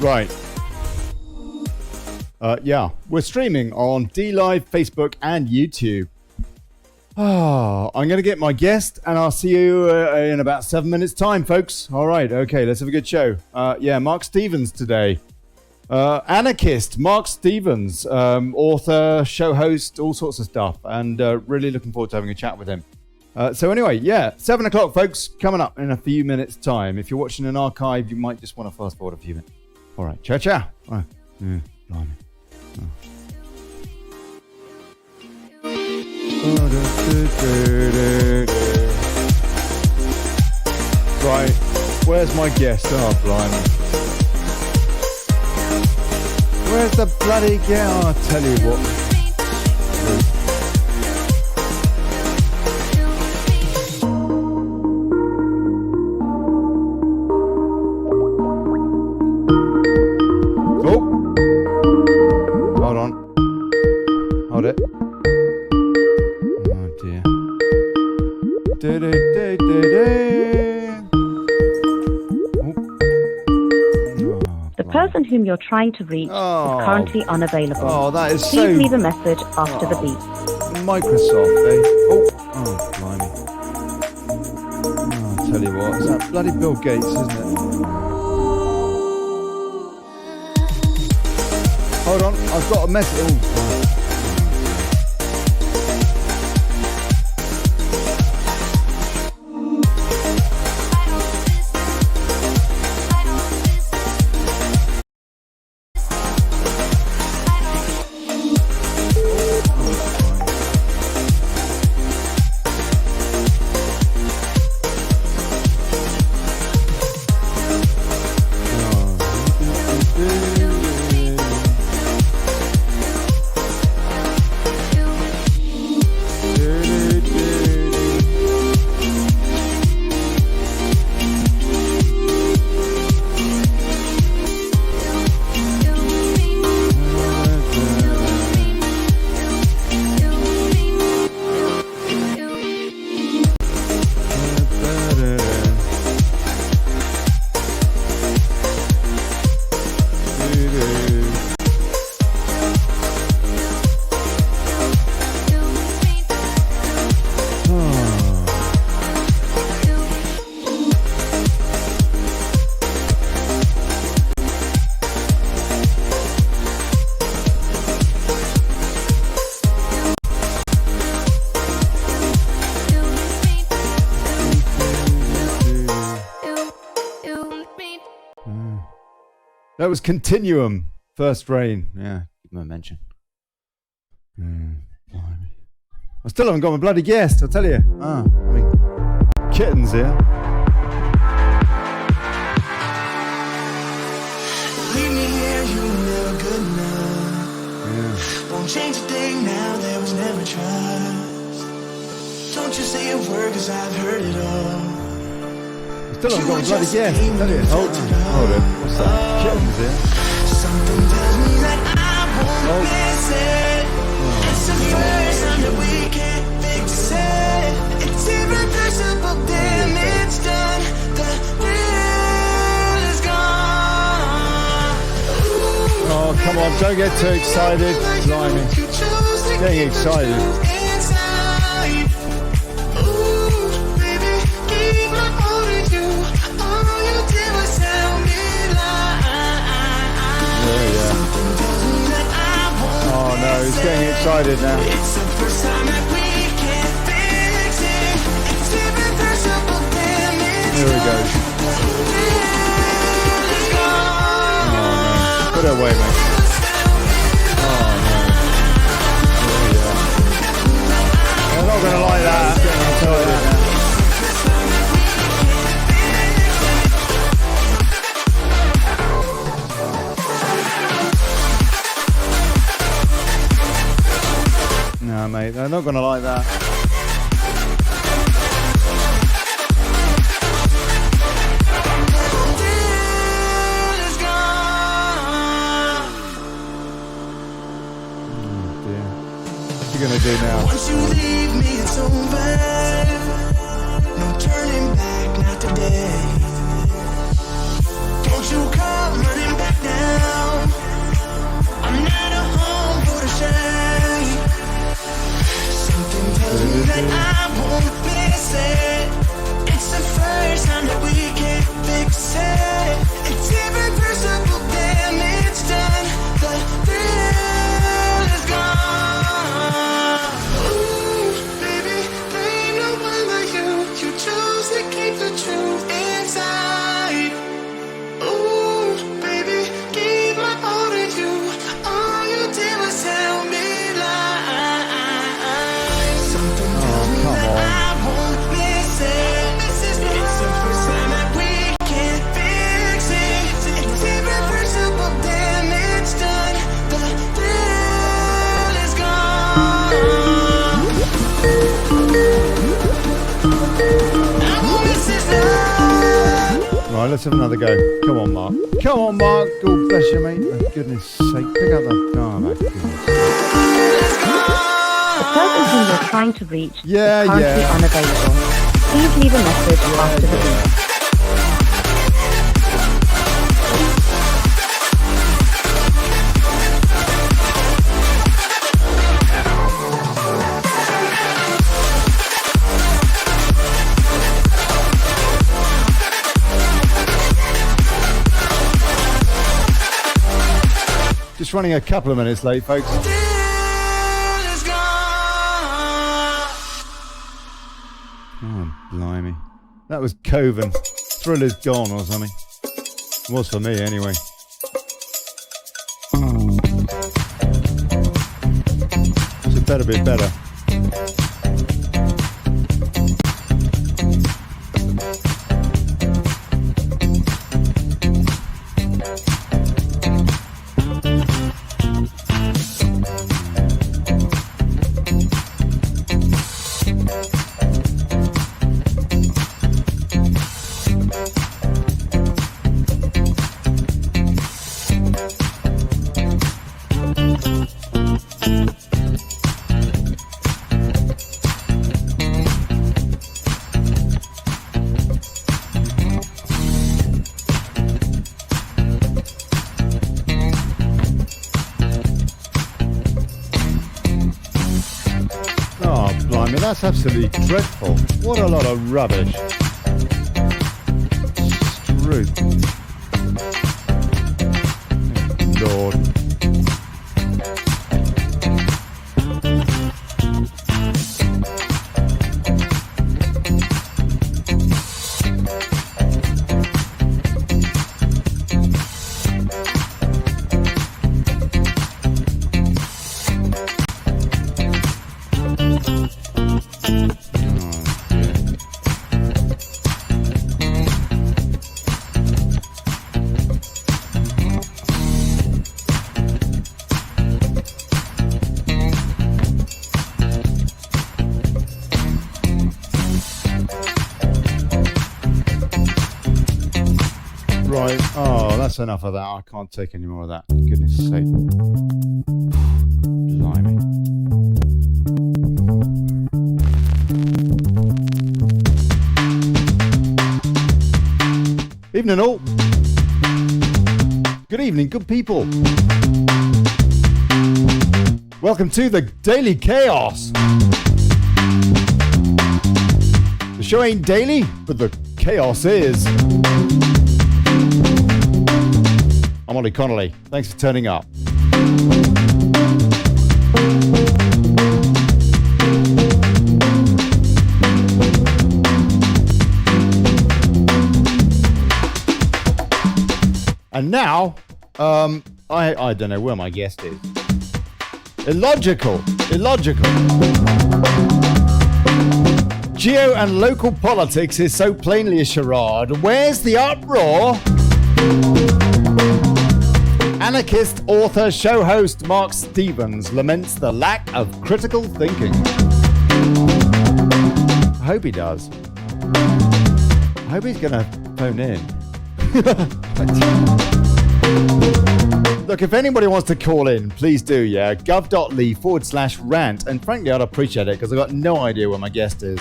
Right. Yeah, we're streaming on DLive, Facebook, and YouTube. I'm going to get my guest, and I'll see you in about 7 minutes' time, folks. All right, okay, let's have a good show. Yeah, Marc Stevens today. Anarchist, Marc Stevens, author, show host, all sorts of stuff, and really looking forward to having a chat with him. So anyway, yeah, 7 o'clock, folks, coming up in a few minutes' time. If you're watching an archive, you might just want to fast forward a few minutes. All right, ciao, ciao. Oh, yeah, blimey. Oh. Right, where's my guest? Oh, blimey. Where's the bloody guest? Oh, I'll tell you what. Oh! Hold on. Hold it. Oh, dear. The person whom you're trying to reach is currently unavailable. Oh, that is Please leave a message after the beep. Microsoft, eh? Oh, blimey. Oh, I'll tell you what, it's that bloody Bill Gates, isn't it? Hold on, I've got a message. Oh. That was Continuum, First Rain. Yeah, give him a mention. I still haven't got my bloody guest, I'll tell you. Kittens here. Leave me here, you were never good enough. Yeah. Won't change a thing now, there was never trust. Don't you say a word, cause I've heard it all. Still haven't got a bloody guest, tell you. Hold it. What's that? Kittens here. Something tells me that I won't miss it. It's the first time that we can't fix it. It's irreversible, then it's done. The real is gone. Oh, come on, don't get too excited. Blimey. Getting excited. Oh no, he's getting excited now. It's the first time that we can't fix it. It's irreversible, damn it. Here we go. Oh no. Put it away, mate. Oh no. Oh yeah. I'm not gonna like that. Getting excited now. No, mate, they're not going to like that. Oh, dear. What's he going to do now? Once you leave me, it's over. No turning back, not today. Don't you come running back now. right, let's have another go. Come on, Mark. Come on, Mark. God bless you, mate. For goodness sake. Pick up the... Oh, my goodness. The person whom you're trying to reach is currently yeah. unavailable. Please leave a message after the beep. Just running a couple of minutes late, folks. Oh, blimey. That was Coven. Thrill is gone or something. It was for me, anyway. So it better be better. That's absolutely dreadful. What a lot of rubbish. Struth. Lord. That's enough of that. I can't take any more of that. For goodness sake. Blimey. Evening all. Good evening, good people. Welcome to the Daily Chaos. The show ain't daily, but the chaos is. I'm Olly Connelly. Thanks for turning up. And now, I don't know where my guest is. Illogical. Geo and local politics is so plainly a charade. Where's the uproar? Anarchist, author, show host Marc Stevens laments the lack of critical thinking. I hope he does. I hope he's going to phone in. Look, if anybody wants to call in, please do, yeah. guv.li/rant. And frankly, I'd appreciate it because I've got no idea where my guest is.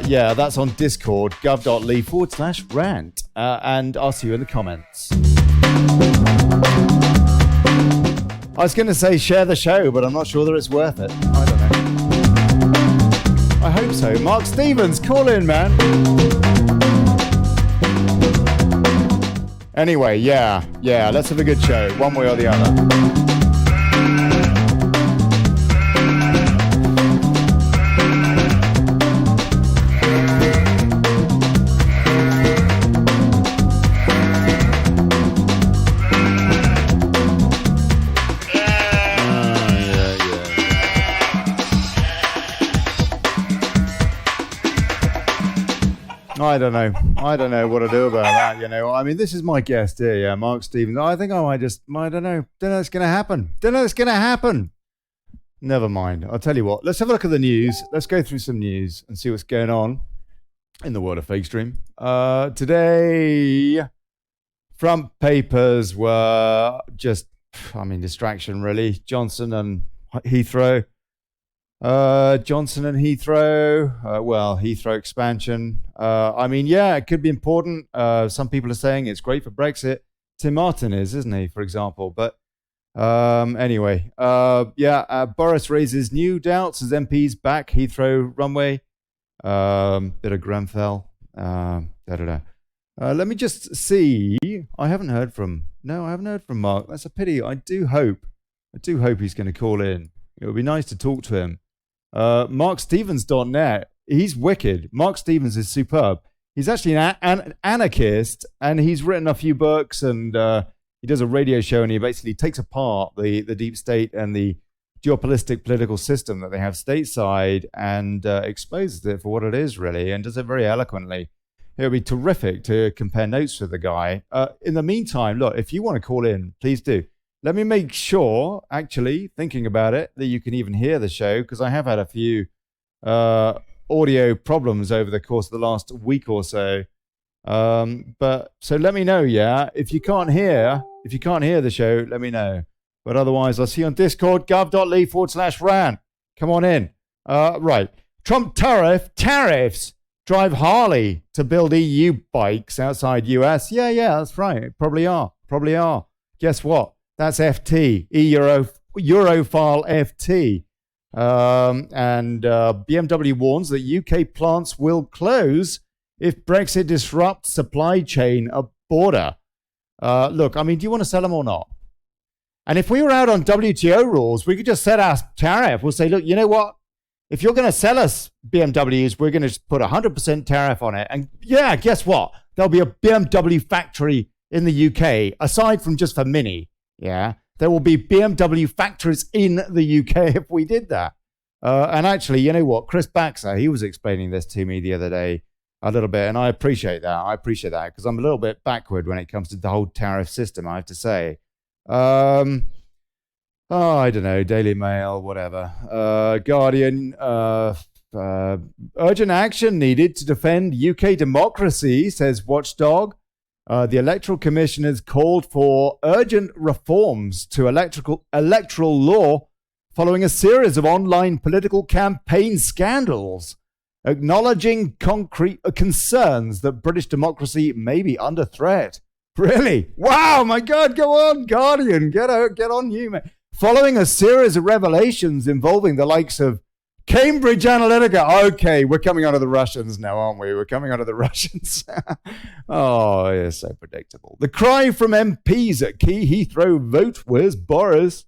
Yeah, that's on Discord, guv.li/rant. And I'll see you in the comments. I was going to say share the show, but I'm not sure that it's worth it. I don't know. I hope so. Marc Stevens, call in, man. Anyway, yeah, let's have a good show, one way or the other. I don't know what to do about that, you know. I mean, this is my guest here, yeah, Marc Stevens. I think I might just, I don't know it's going to happen. Never mind. I'll tell you what. Let's have a look at the news. Let's go through some news and see what's going on in the world of fake stream. Today, front papers were just, distraction really. Johnson and Heathrow. Heathrow expansion. It could be important. Some people are saying it's great for Brexit. Tim Martin isn't he, for example? But Boris raises new doubts as MPs back Heathrow runway. Bit of Grenfell. Let me just see. I haven't heard from Mark. That's a pity. I do hope he's going to call in. It would be nice to talk to him. MarcStevens.net. He's wicked. Marc Stevens is superb. He's actually an anarchist, and he's written a few books, and he does a radio show, and he basically takes apart the deep state and the geopolitical political system that they have stateside and exposes it for what it is, really, and does it very eloquently. It would be terrific to compare notes with the guy. In the meantime, look, if you want to call in, please do. Let me make sure, actually, thinking about it, that you can even hear the show, because I have had a few audio problems over the course of the last week or so. So let me know, yeah. If you can't hear the show, let me know. But otherwise, I'll see you on Discord, guv.li/ran. Come on in. Right. Trump tariffs drive Harley to build EU bikes outside US. Yeah, that's right. Probably are. Guess what? That's FT, Europhile FT. And BMW warns that UK plants will close if Brexit disrupts supply chain at border. Look, do you want to sell them or not? And if we were out on WTO rules, we could just set our tariff. We'll say, look, you know what? If you're going to sell us BMWs, we're going to put 100% tariff on it. And yeah, guess what? There'll be a BMW factory in the UK, aside from just for Mini. Yeah, there will be BMW factories in the UK if we did that. And actually, you know what? Chris Baxter, he was explaining this to me the other day a little bit, and I appreciate that. Because I'm a little bit backward when it comes to the whole tariff system, I have to say. I don't know, Daily Mail, whatever. Guardian, urgent action needed to defend UK democracy, says Watchdog. The Electoral Commission has called for urgent reforms to electoral law following a series of online political campaign scandals, acknowledging concrete concerns that British democracy may be under threat. Really? Wow, my God, go on, Guardian. Get on you, man. Following a series of revelations involving the likes of Cambridge Analytica. Okay, we're coming out of the Russians now, aren't we? We're coming out of the Russians. Oh, it's so predictable. The cry from MPs at key Heathrow vote. Where's Boris?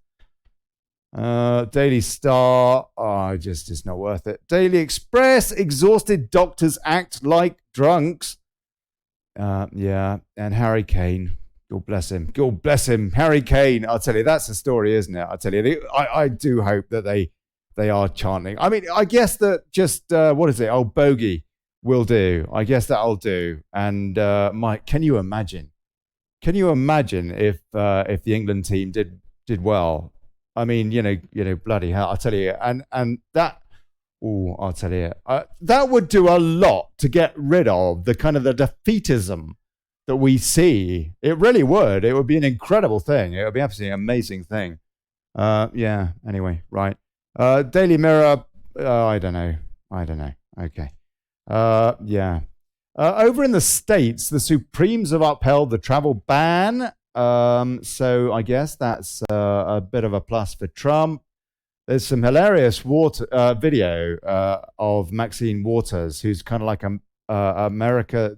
Daily Star. It's not worth it. Daily Express. Exhausted doctors act like drunks. And Harry Kane. God bless him. Harry Kane. I'll tell you, that's the story, isn't it? I'll tell you, I do hope that they are chanting. I guess that just, what is it? Old Bogey will do. I guess that'll do. And Mike, can you imagine if the England team did well? Bloody hell, I'll tell you. And that, I'll tell you, that would do a lot to get rid of the kind of the defeatism that we see. It really would. It would be an incredible thing. It would be absolutely amazing thing. Anyway, right. Daily Mirror, I don't know. Okay. Over in the States, the Supremes have upheld the travel ban. So I guess that's a bit of a plus for Trump. There's some hilarious video of Maxine Waters, who's kind of like the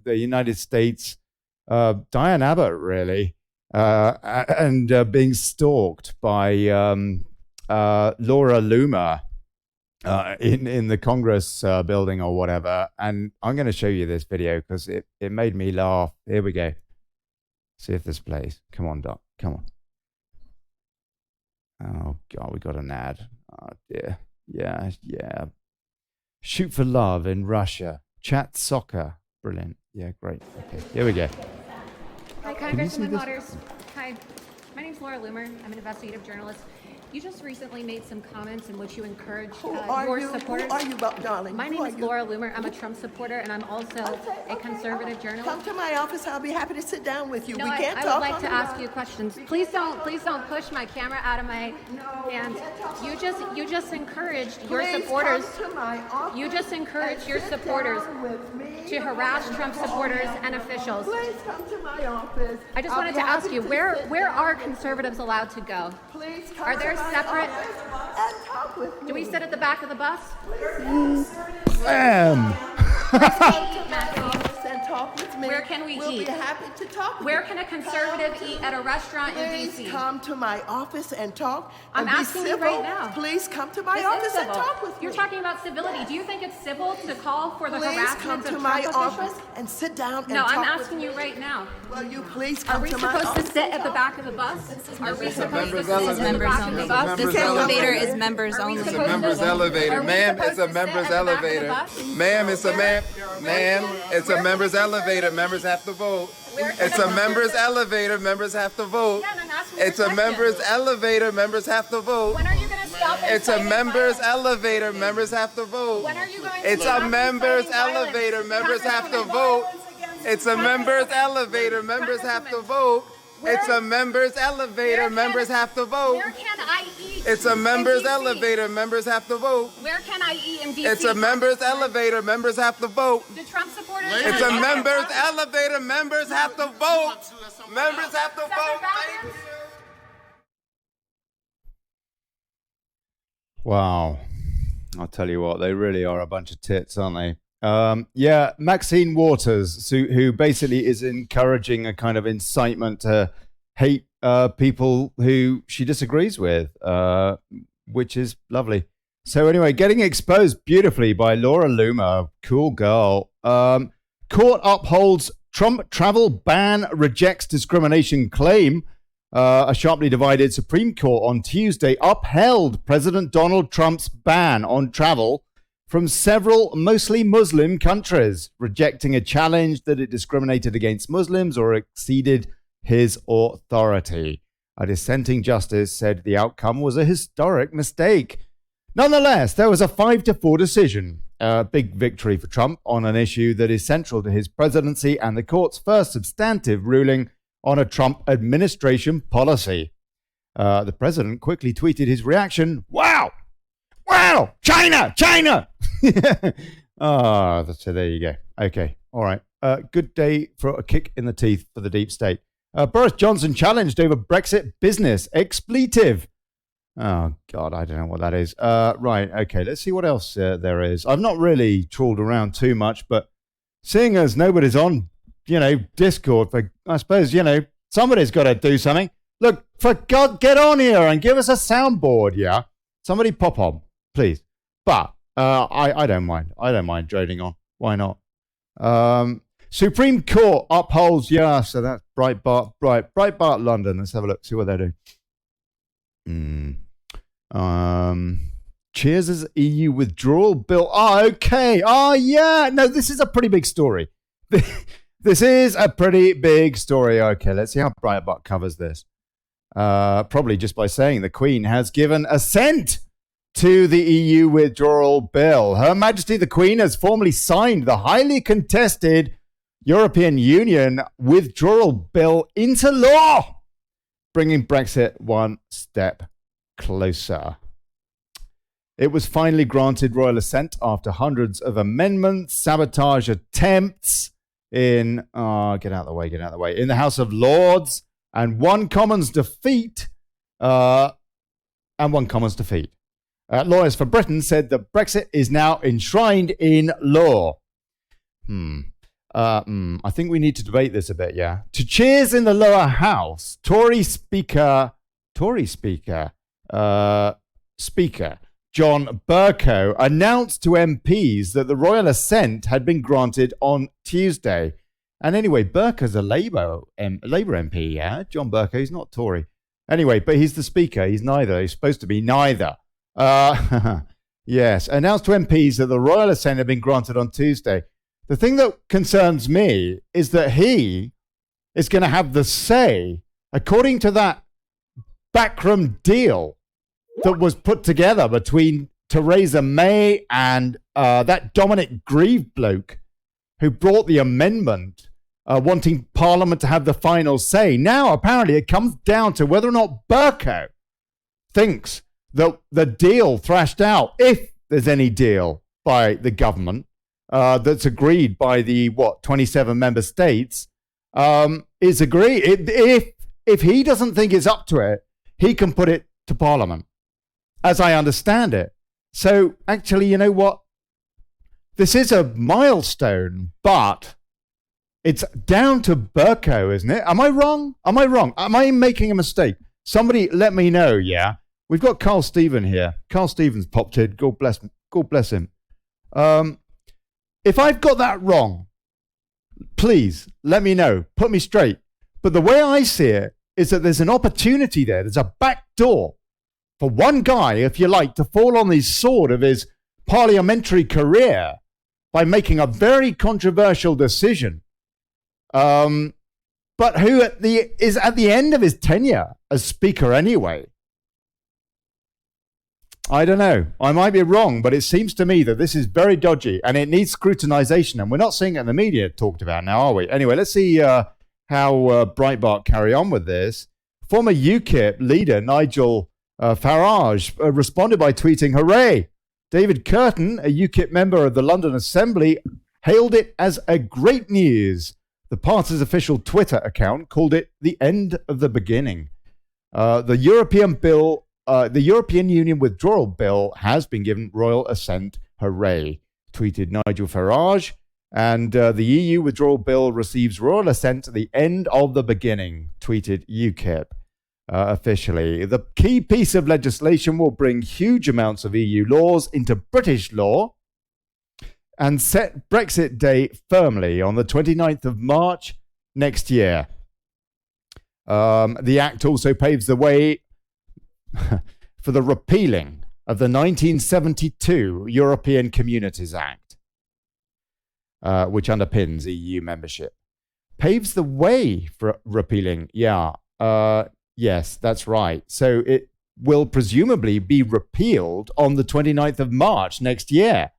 United States Diane Abbott, really, and being stalked by Laura Loomer in the Congress building or whatever. And I'm going to show you this video because it made me laugh. Here we go. See if this plays. Come on, Doc. Come on. Oh, God, we got an ad. Oh, dear. Yeah. Shoot for love in Russia. Chat soccer. Brilliant. Yeah, great. Okay, here we go. Hi, Congresswoman Waters. Hi, my name's Laura Loomer. I'm an investigative journalist. You just recently made some comments in which you encouraged Who are your you? supporters. Who are you, darling? My Who name are is you? Laura Loomer. I'm a Trump supporter, and I'm also a conservative journalist. Come to my office. I'll be happy to sit down with you. No, We can't I talk would like on to the ask line. you questions. Please don't push my camera out of my hand. You just encouraged your Please supporters. come to my office You just encouraged your and sit supporters down with me. to harass Trump supporters and officials. Please come to my office. I just I'll wanted be to ask happy you, sit where down are with conservatives allowed to go? you. Please come Are there to my separate? office and talk with me. Do we sit at the back of the bus? Bam. Come to my office and talk with me. Where can we We'll eat? be happy to talk with Where you. can a conservative Come eat to- at a restaurant in Please DC? come to my office and talk. I'm and be asking you civil. right now. Please come to my This office is and civil. talk with me. You're talking about civility. Do you think it's civil to call for the Please come harassment to of my Trump office officials? and sit down and No, talk I'm with asking me. you right now. Will you please Are come we to my supposed to office? sit at the back of the bus? Are we supposed to sit at the members back of only. the bus? This elevator is members Are we only. supposed to- Members elevator, are we ma'am. supposed It's a to sit members at the back of the elevator, bus? ma'am. It's a ma'am. It's a members elevator. Members have to vote. It's a members elevator. Members have to vote. Yeah, and I'm asking you It's a questions. members elevator. Members have to vote. When are you going to stop It's a inciting members violence? elevator. Members have to vote. When are you going to It's stop a members inciting violence? elevator. Members have to Congresswoman, vote. It's a members elevator. Members have to vote. It's a members elevator. Members have to vote. Where can I eat? It's a in members DC? elevator. Members have to vote. Where can I eat in DC? It's a members elevator. Members have to vote. The Trump supporters. It's a members elevator. Members have to vote. Members have to Separate vote. bathrooms? Wow. I'll tell you what, they really are a bunch of tits, aren't they? Yeah, Maxine Waters, who basically is encouraging a kind of incitement to hate people who she disagrees with, which is lovely. So anyway, getting exposed beautifully by Laura Loomer. Cool girl. Court upholds Trump travel ban, rejects discrimination claim. A sharply divided Supreme Court on Tuesday upheld President Donald Trump's ban on travel from several mostly Muslim countries, rejecting a challenge that it discriminated against Muslims or exceeded his authority. A dissenting justice said the outcome was a historic mistake. Nonetheless, there was a 5-4 decision, a big victory for Trump on an issue that is central to his presidency and the court's first substantive ruling on a Trump administration policy. The president quickly tweeted his reaction, "Wow! Wow! China! China!" So there you go. Okay. All right. Good day for a kick in the teeth for the deep state. Boris Johnson challenged over Brexit business expletive. Oh, God, I don't know what that is. Right. Okay. Let's see what else there is. I've not really trawled around too much, but seeing as nobody's on, Discord, I suppose, somebody's got to do something. Look, for God, get on here and give us a soundboard, yeah? Somebody pop on, please. But I don't mind. I don't mind droning on. Why not? Supreme Court upholds, so that's Breitbart London. Let's have a look, see what they do. Cheers' EU withdrawal bill. Oh, okay. Oh, yeah. No, this is a pretty big story. This is a pretty big story. Okay, let's see how Breitbart covers this. Probably just by saying the Queen has given assent to the EU withdrawal bill. Her Majesty the Queen has formally signed the highly contested European Union withdrawal bill into law, bringing Brexit one step closer. It was finally granted royal assent after hundreds of amendments, sabotage attempts in, get out of the way, in the House of Lords, and one Commons defeat. Lawyers for Britain said that Brexit is now enshrined in law. I think we need to debate this a bit, yeah. To cheers in the lower house, Tory Speaker John Bercow announced to MPs that the royal assent had been granted on Tuesday. And anyway, Bercow's a Labour MP, yeah? John Bercow, he's not Tory. Anyway, but he's the Speaker. He's neither. He's supposed to be neither. Yes, announced to MPs that the royal assent had been granted on Tuesday. The thing that concerns me is that he is going to have the say, according to that backroom deal that was put together between Theresa May and that Dominic Grieve bloke who brought the amendment wanting Parliament to have the final say. Now, apparently, it comes down to whether or not Bercow thinks that the deal thrashed out, if there's any deal by the government that's agreed by the, 27 member states, is agreed. If he doesn't think it's up to it, he can put it to Parliament, as I understand it. So, actually, you know what? This is a milestone, but it's down to Bercow, isn't it? Am I wrong? Am I making a mistake? Somebody let me know, yeah? We've got Carl Stevens here. Carl Stevens popped in. God bless him. If I've got that wrong, please let me know. Put me straight. But the way I see it is that there's an opportunity there. There's a back door for one guy, if you like, to fall on the sword of his parliamentary career by making a very controversial decision. But who is at the end of his tenure as speaker anyway. I don't know. I might be wrong, but it seems to me that this is very dodgy and it needs scrutinization. And we're not seeing it in the media talked about now, are we? Anyway, let's see how Breitbart carry on with this. Former UKIP leader Nigel Farage responded by tweeting, "Hooray! David Curtin, a UKIP member of the London Assembly, hailed it as a great news. The party's official Twitter account called it the end of the beginning. The European Union withdrawal bill has been given royal assent. Hooray," tweeted Nigel Farage. And the EU withdrawal bill receives royal assent at the end of the beginning, tweeted UKIP officially. The key piece of legislation will bring huge amounts of EU laws into British law and set Brexit Day firmly on the 29th of March next year. The act also paves the way for the repealing of the 1972 European Communities Act, which underpins EU membership. Paves the way for repealing, yes, that's right. So it will presumably be repealed on the 29th of March next year.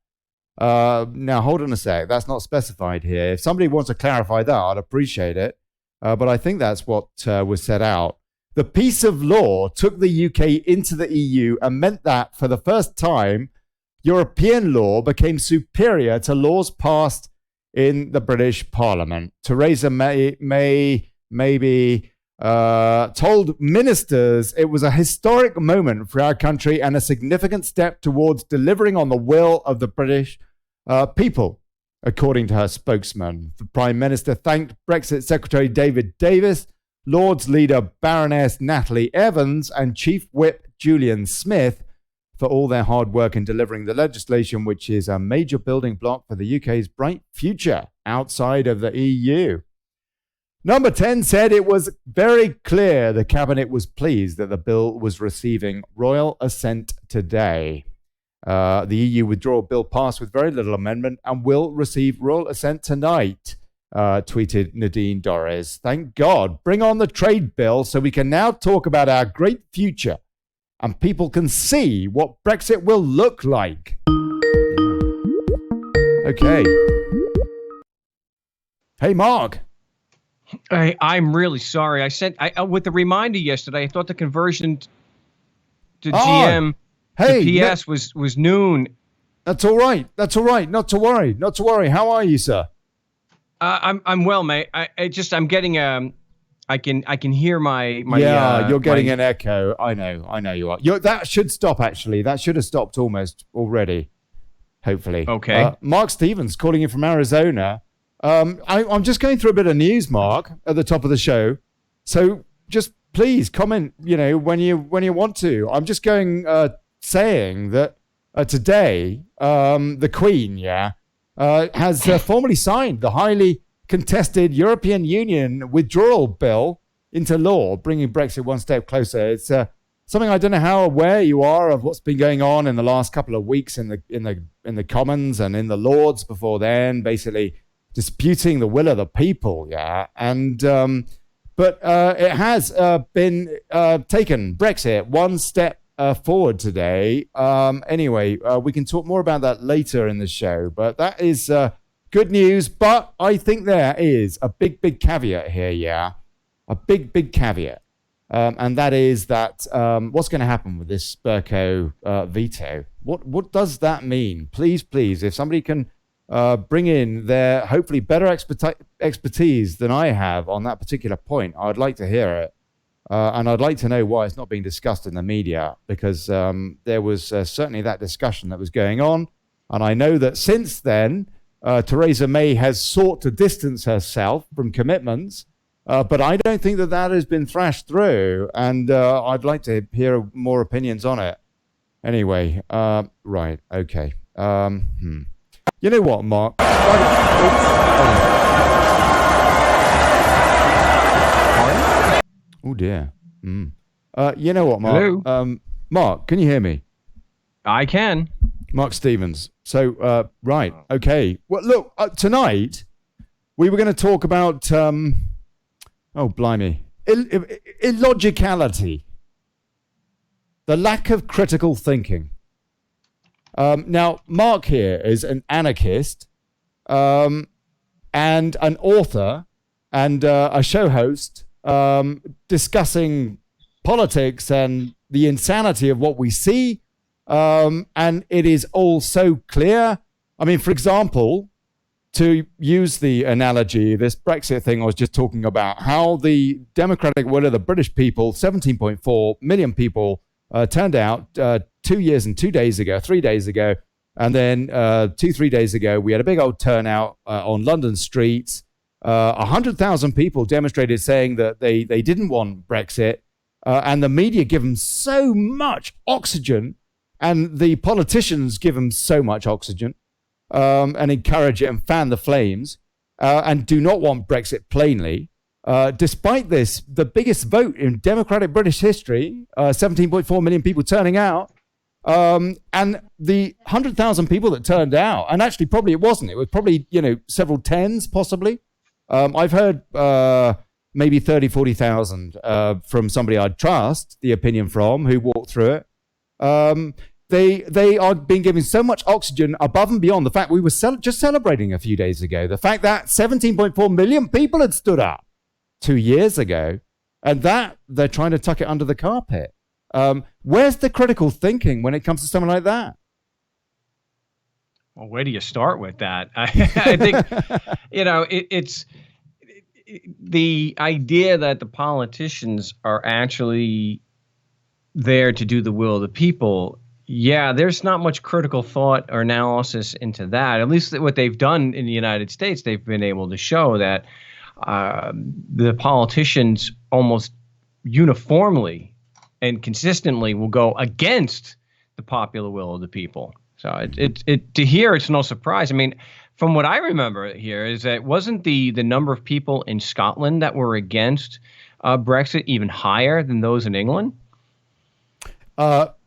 Now, hold on a sec. That's not specified here. If somebody wants to clarify that, I'd appreciate it. But I think that's what was set out. The piece of law took the UK into the EU and meant that for the first time, European law became superior to laws passed in the British Parliament. Theresa May told ministers it was a historic moment for our country and a significant step towards delivering on the will of the British people, according to her spokesman. The Prime Minister thanked Brexit Secretary David Davis, Lords leader Baroness Natalie Evans, and Chief Whip Julian Smith for all their hard work in delivering the legislation, which is a major building block for the UK's bright future outside of the EU. Number 10 said it was very clear the cabinet was pleased that the bill was receiving royal assent today. The EU withdrawal bill passed with very little amendment and will receive royal assent tonight, tweeted Nadine Dorries. Thank God. Bring on the trade bill so we can now talk about our great future and people can see what Brexit will look like. Okay. Hey, Mark. I'm really sorry. I sent with the reminder yesterday. I thought the conversion to GM to PS was noon. That's all right. That's all right. Not to worry. Not to worry. How are you, sir? I'm well, mate. I'm getting I can hear my you're getting an echo. I know you are. That should stop actually. That should have stopped almost already. Hopefully. Okay. Marc Stevens calling in from Arizona. I'm just going through a bit of news, Mark, at the top of the show. So just please comment, when you want to. I'm just going saying that today the Queen, has formally signed the highly contested European Union withdrawal bill into law, bringing Brexit one step closer. It's something I don't know how aware you are of what's been going on in the last couple of weeks in the Commons and in the Lords before then, basically disputing the will of the people, and but it has been taken Brexit one step forward today. Anyway, we can talk more about that later in the show, but that is good news. But I think there is a big caveat here, yeah? A big caveat. And that is that what's going to happen with this Spurco veto? What does that mean? Please, if somebody can bring in their hopefully better expertise than I have on that particular point, I'd like to hear it. And I'd like to know why it's not being discussed in the media, because there was certainly that discussion that was going on. And I know that since then, Theresa May has sought to distance herself from commitments, but I don't think that has been thrashed through. And I'd like to hear more opinions on it. Anyway, right, okay. You know what, Mark? Oh dear. You know what, Mark? Hello? Mark, can you hear me? I can. Marc Stevens. So, right, okay. Well, look, tonight we were going to talk about, oh, blimey, illogicality, the lack of critical thinking. Now, Mark here is an anarchist and an author and a show host discussing politics and the insanity of what we see. And it is all so clear. I mean, for example, to use the analogy, this Brexit thing I was just talking about, how the democratic will of the British people, 17.4 million people, turned out 2 years and 2 days ago, 3 days ago. And then 3 days ago, we had a big old turnout on London streets. 100,000 people demonstrated saying that they didn't want Brexit. And the media give them so much oxygen, and the politicians give them so much oxygen and encourage it and fan the flames and do not want Brexit plainly. Despite this, the biggest vote in democratic British history, 17.4 million people turning out, and the 100,000 people that turned out, and actually probably it wasn't. It was probably, several tens possibly. I've heard maybe 30, 40,000 from somebody I'd trust the opinion from who walked through it. They are being given so much oxygen above and beyond the fact we were just celebrating a few days ago. The fact that 17.4 million people had stood up 2 years ago, and that they're trying to tuck it under the carpet. Where's the critical thinking when it comes to something like that? Well, where do you start with that? I think, it's the idea that the politicians are actually there to do the will of the people. Yeah, there's not much critical thought or analysis into that. At least what they've done in the United States, they've been able to show that the politicians almost uniformly and consistently will go against the popular will of the people. So to hear, it's no surprise. I mean, from what I remember here is that wasn't the number of people in Scotland that were against Brexit even higher than those in England?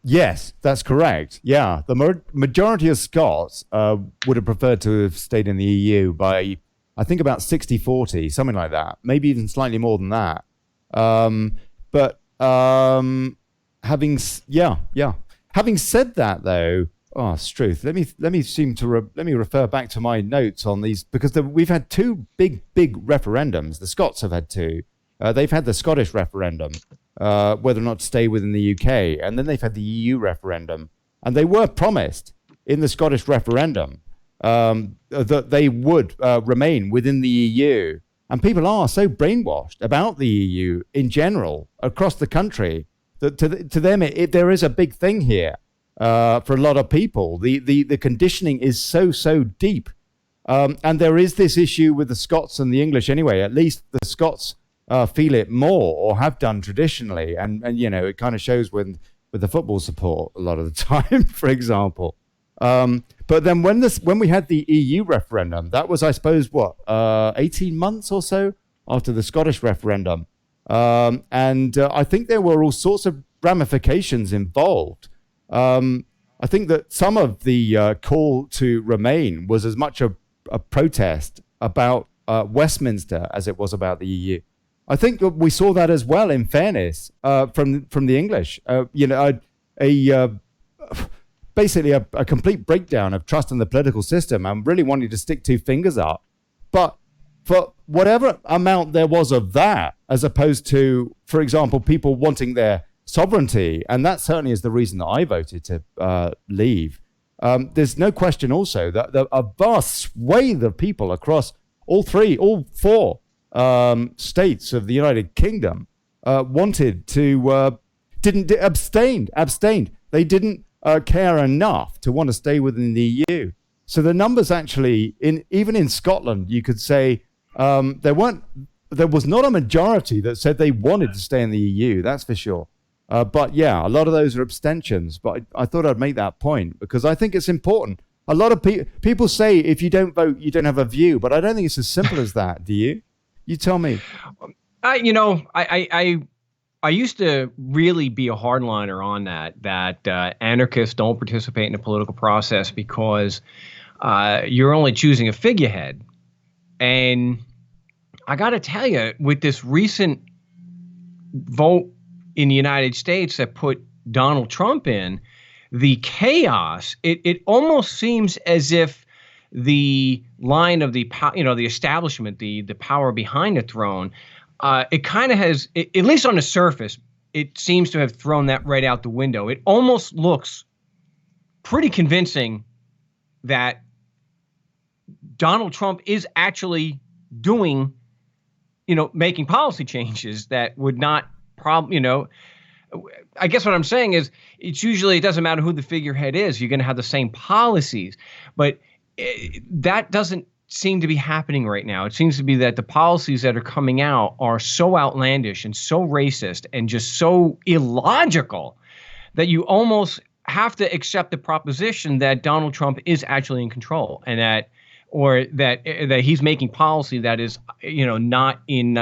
Yes, that's correct. Yeah, the majority of Scots would have preferred to have stayed in the EU by, I think, about 60-40, something like that. Maybe even slightly more than that. But having said that, though, Struth, let me refer back to my notes on these, because we've had two big referendums. The Scots have had two. They've had the Scottish referendum, whether or not to stay within the UK, and then they've had the EU referendum. And they were promised in the Scottish referendum that they would remain within the EU. And people are so brainwashed about the EU in general across the country that to them there is a big thing here for a lot of people. The conditioning is so deep, and there is this issue with the Scots and the English anyway. At least the Scots feel it more, or have done traditionally, and it kind of shows with the football support a lot of the time, for example. But then when we had the EU referendum, that was, I suppose, 18 months or so after the Scottish referendum. And I think there were all sorts of ramifications involved. I think that some of the call to remain was as much a protest about Westminster as it was about the EU. I think we saw that as well, in fairness, from the English. basically a complete breakdown of trust in the political system and really wanting to stick two fingers up. But for whatever amount there was of that, as opposed to, for example, people wanting their sovereignty, and that certainly is the reason that I voted to leave. There's no question also that a vast swathe of people across all four states of the United Kingdom wanted to, abstained. They didn't care enough to want to stay within the EU. So the numbers actually, even in Scotland, you could say there was not a majority that said they wanted to stay in the EU, that's for sure. But yeah, a lot of those are abstentions. But I thought I'd make that point because I think it's important. A lot of people say if you don't vote, you don't have a view. But I don't think it's as simple as that. Do you? You tell me. I used to really be a hardliner on that anarchists don't participate in the political process because you're only choosing a figurehead. And I got to tell you, with this recent vote in the United States that put Donald Trump in, the chaos, it almost seems as if the line of the establishment, the power behind the throne, it kind of has, at least on the surface, it seems to have thrown that right out the window. It almost looks pretty convincing that Donald Trump is actually doing, making policy changes that would not I guess what I'm saying is it doesn't matter who the figurehead is. You're going to have the same policies, but that doesn't seem to be happening right now. It seems to be that the policies that are coming out are so outlandish and so racist and just so illogical that you almost have to accept the proposition that Donald Trump is actually in control and that he's making policy that is, not in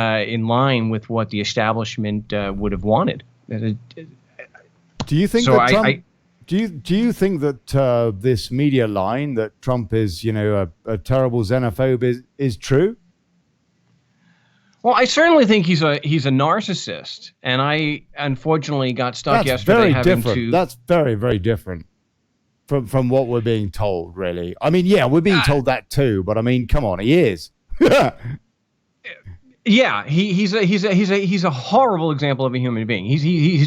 line with what the establishment would have wanted. Do you think that Trump? Do you think that this media line that Trump is, a terrible xenophobe is true? Well, I certainly think he's a narcissist, and I unfortunately got stuck yesterday having to. That's very, very different from what we're being told. Really, I mean, yeah, we're being told that too, but I mean, come on, he is. Yeah, he's a horrible example of a human being. He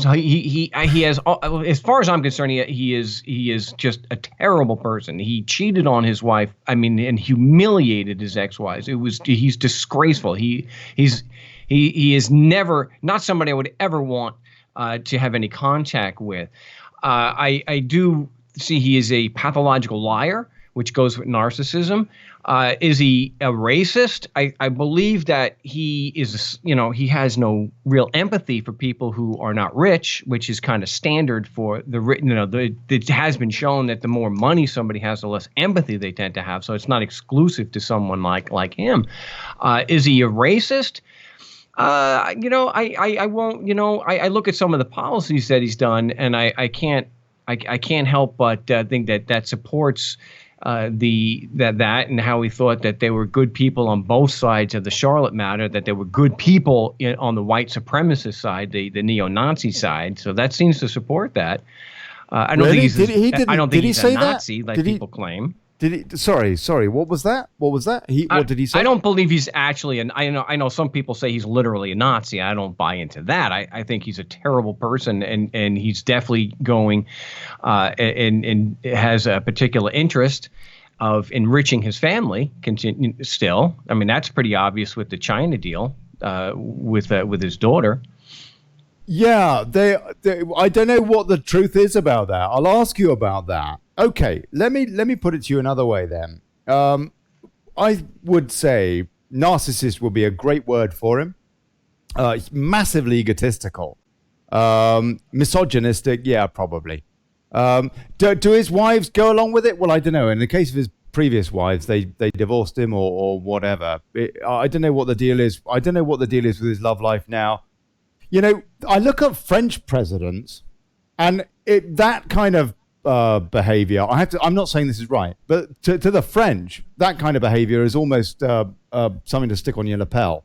has, as far as I'm concerned, he is just a terrible person. He cheated on his wife. I mean, and humiliated his ex-wives. He's disgraceful. He is never not somebody I would ever want to have any contact with. I do see he is a pathological liar, which goes with narcissism. Is he a racist? I believe that he is, he has no real empathy for people who are not rich, which is kind of standard for it has been shown that the more money somebody has, the less empathy they tend to have. So it's not exclusive to someone like him. Is he a racist? I won't, I look at some of the policies that he's done and I can't help but think that supports that and how he thought that they were good people on both sides of the Charlotte matter, that they were good people on the white supremacist side, the neo-Nazi side. So that seems to support that. I don't think he's a Nazi like people claim. Did he? Sorry. What was that? What did he say? I don't believe he's actually I know some people say he's literally a Nazi. I don't buy into that. I think he's a terrible person, and he's definitely going and has a particular interest of enriching his family. Still, I mean that's pretty obvious with the China deal with his daughter. Yeah, I don't know what the truth is about that. I'll ask you about that. Okay, let me put it to you another way then. I would say narcissist would be a great word for him. Massively egotistical. Misogynistic, yeah, probably. Do his wives go along with it? Well, I don't know. In the case of his previous wives, they divorced him or whatever. I don't know what the deal is. I don't know what the deal is with his love life now. I look at French presidents and that kind of behavior, I'm not saying this is right, but to the French, that kind of behavior is almost something to stick on your lapel.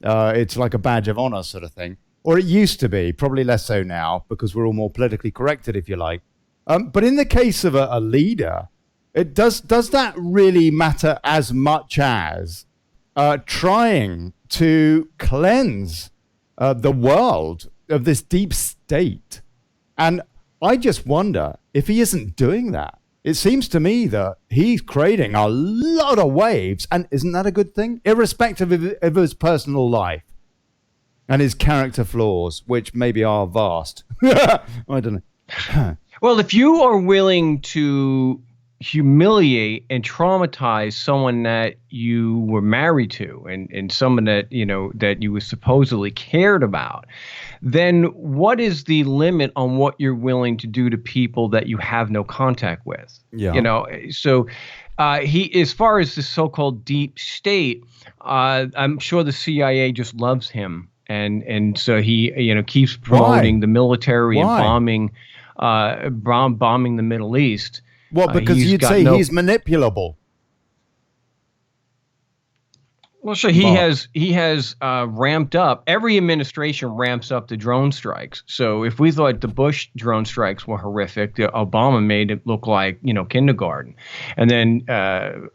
It's like a badge of honor sort of thing. or it used to be, probably less so now because we're all more politically corrected, if you like. But in the case of a leader, does that really matter as much as trying to cleanse the world of this deep state? And I just wonder if he isn't doing that. It seems to me that he's creating a lot of waves, and isn't that a good thing? Irrespective of his personal life and his character flaws, which maybe are vast. I don't know. Well, if you are willing to humiliate and traumatize someone that you were married to and someone that, you know, that you supposedly cared about, then what is the limit on what you're willing to do to people that you have no contact with? Yeah. You know, so he, as far as the so-called deep state, I'm sure the CIA just loves him. And so he, you know, keeps promoting the military and bombing the Middle East. Well, because you'd say he's manipulable. Well, sure, he has ramped up. Every administration ramps up the drone strikes. So if we thought the Bush drone strikes were horrific, Obama made it look like, you know, kindergarten. And then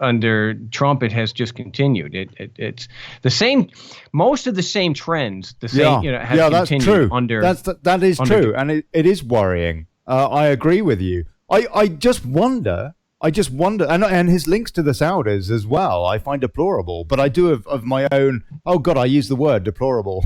under Trump, it has just continued. It's the same. Most of the same trends. The same, you know, have continued true. Under. That is true, and it is worrying. I agree with you. I just wonder, and his links to the Saudis as well, I find deplorable. But I do of my own. Oh God, I use the word deplorable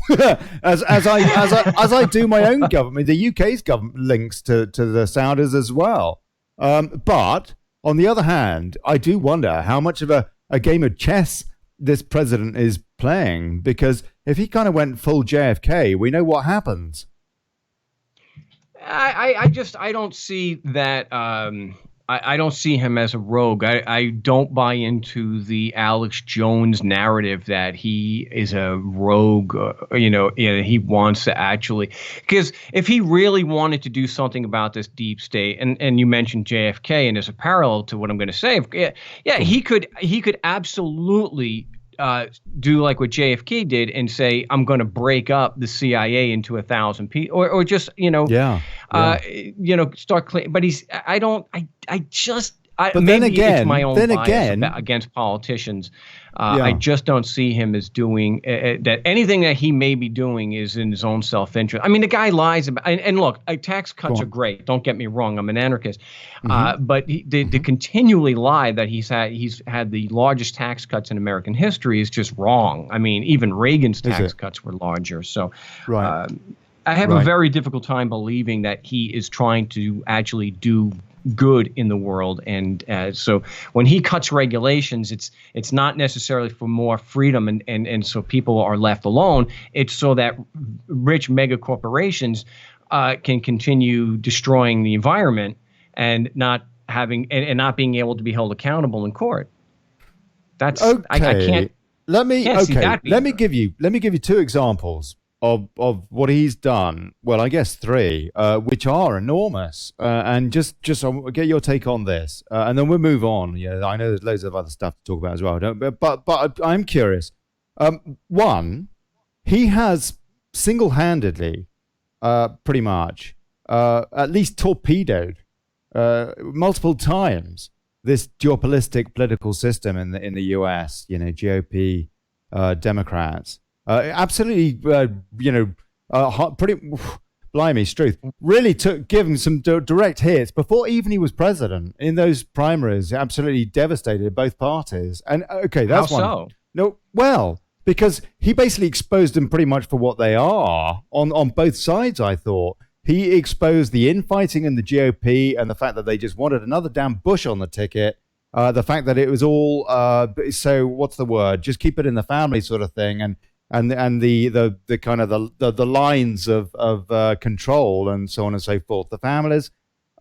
as I do my own government, the UK's government links to the Saudis as well. But on the other hand, I do wonder how much of a game of chess this president is playing, because if he kind of went full JFK, we know what happens. I don't see that. I don't see him as a rogue. I don't buy into the Alex Jones narrative that he is a rogue. He wants to actually, because if he really wanted to do something about this deep state, and you mentioned JFK, and there's a parallel to what I'm going to say. Yeah, he could absolutely do like what JFK did and say, I'm going to break up the CIA into 1,000 people, or just, start clean. But it's my own bias against politicians. I just don't see him as doing that. Anything that he may be doing is in his own self-interest. I mean, the guy lies about, and look, tax cuts are great. Don't get me wrong. I'm an anarchist. But the continually lie that he's had the largest tax cuts in American history is just wrong. I mean, even Reagan's tax cuts were larger. So I have a very difficult time believing that he is trying to actually do good in the world, and so when he cuts regulations, it's not necessarily for more freedom and so people are left alone. It's so that rich mega corporations can continue destroying the environment and not having and not being able to be held accountable in court. That's okay. I can't. Let me give you two examples of what he's done. Well, I guess three, which are enormous. And just I'll get your take on this, and then we'll move on. Yeah, I know there's loads of other stuff to talk about as well. But I'm curious. One, he has single-handedly, pretty much, at least torpedoed multiple times this duopolistic political system in the US. GOP, Democrats. Absolutely, pretty, blimey, Struth, really give him some direct hits before even he was president in those primaries. Absolutely devastated both parties. And okay, that's How one. So? No, well, because he basically exposed them pretty much for what they are on both sides. I thought he exposed the infighting in the GOP and the fact that they just wanted another damn Bush on the ticket. The fact that it was all so what's the word? Just keep it in the family sort of thing, and the kind of the lines of control and so on and so forth. The families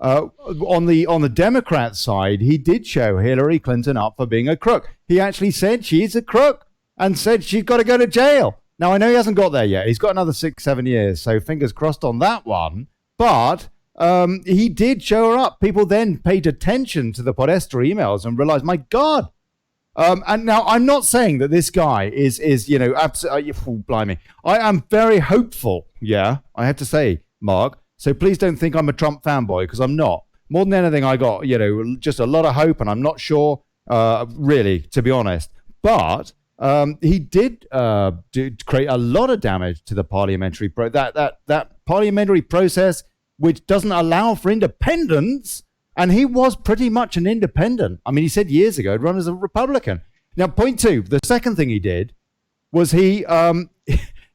on the Democrat side, he did show Hillary Clinton up for being a crook. He actually said she's a crook and said she's got to go to jail. Now I know he hasn't got there yet. He's got another 6-7 years, so fingers crossed on that one. But he did show her up. People then paid attention to the Podesta emails and realized, my God, And now I'm not saying that this guy is absolutely, blimey. I am very hopeful. Yeah, I have to say, Mark. So please don't think I'm a Trump fanboy, because I'm not. More than anything, I got, just a lot of hope, and I'm not sure, really, to be honest. But he did create a lot of damage to the parliamentary that parliamentary process, which doesn't allow for independence. And he was pretty much an independent. I mean, he said years ago he'd run as a Republican. Now, point two, the second thing he did was he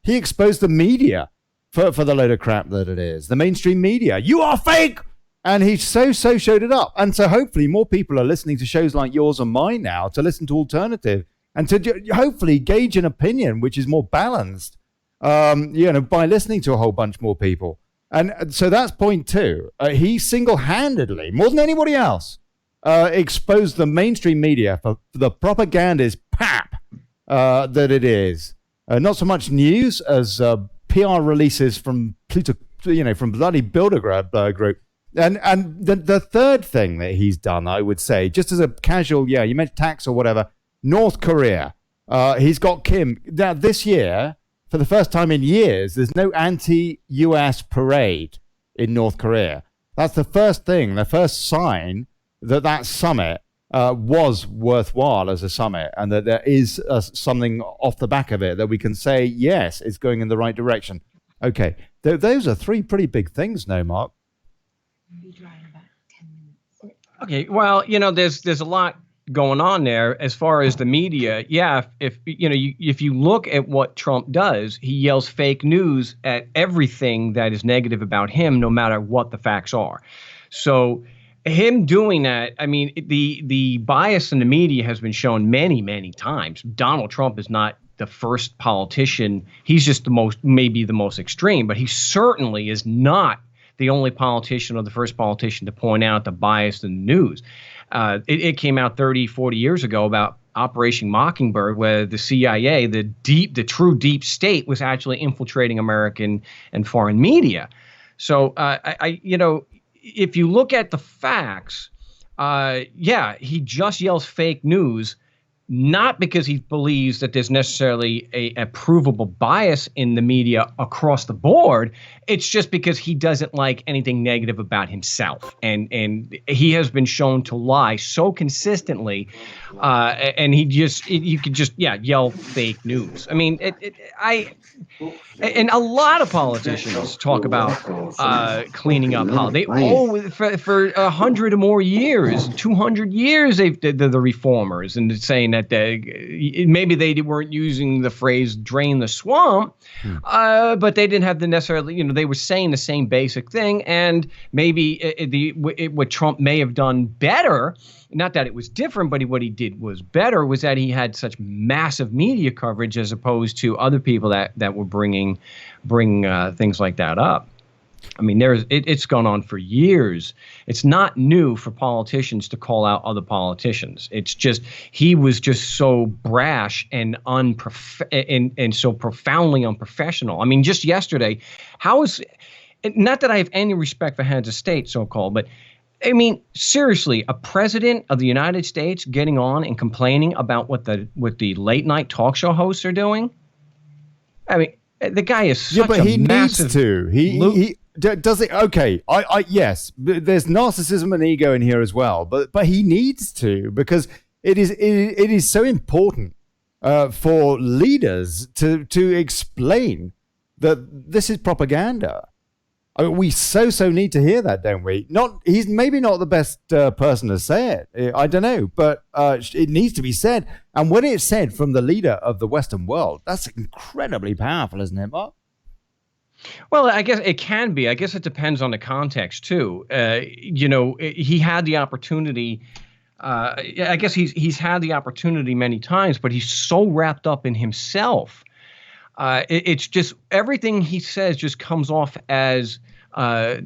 exposed the media for the load of crap that it is. The mainstream media. You are fake! And he so showed it up. And so hopefully more people are listening to shows like yours and mine now to listen to alternative and to hopefully gauge an opinion which is more balanced, by listening to a whole bunch more people. And so that's point two. He single-handedly, more than anybody else, exposed the mainstream media for the propagandist pap that it is. Not so much news as PR releases from from bloody Bilderberg group. And the third thing that he's done, I would say, just as a casual, you mentioned tax or whatever, North Korea. He's got Kim. Now, this year, for the first time in years, there's no anti-US parade in North Korea. That's the first thing, the first sign that summit was worthwhile as a summit, and that there is something off the back of it that we can say, yes, it's going in the right direction. Okay, those are three pretty big things now, Mark. Okay, well, there's a lot going on there as far as the media. Yeah, if you look at what Trump does, he yells fake news at everything that is negative about him, no matter what the facts are. So him doing that, I mean, the bias in the media has been shown many, many times. Donald Trump is not the first politician. He's just maybe the most extreme, but he certainly is not the only politician or the first politician to point out the bias in the news. It came out 30, 40 years ago about Operation Mockingbird, where the CIA, the true deep state, was actually infiltrating American and foreign media. So, if you look at the facts, he just yells fake news, not because he believes that there's necessarily a provable bias in the media across the board. It's just because he doesn't like anything negative about himself. And he has been shown to lie so consistently. And you could just yell fake news. I mean, and a lot of politicians talk about cleaning up holiday. For 100 or more years, 200 years, the reformers, and saying that maybe they weren't using the phrase "drain the swamp," but they didn't have the necessarily. They were saying the same basic thing, and maybe what Trump may have done better. Not that it was different, but what he did was better, was that he had such massive media coverage as opposed to other people that were bring things like that up. I mean, it's gone on for years. It's not new for politicians to call out other politicians. It's just he was just so brash and and so profoundly unprofessional. I mean, just yesterday, not that I have any respect for heads of state, so-called, but I mean, seriously, a president of the United States getting on and complaining about what the late night talk show hosts are doing. I mean, the guy is such but he a massive. Needs to. He does it. Okay, yes. There's narcissism and ego in here as well, but he needs to, because it is so important for leaders to explain that this is propaganda. I mean, we so need to hear that, don't we? He's maybe not the best person to say it. I don't know, but it needs to be said. And when it's said from the leader of the Western world, that's incredibly powerful, isn't it, Mark? Well, I guess it can be. I guess it depends on the context too. He had the opportunity. I guess he's had the opportunity many times, but he's so wrapped up in himself. It's just everything he says just comes off as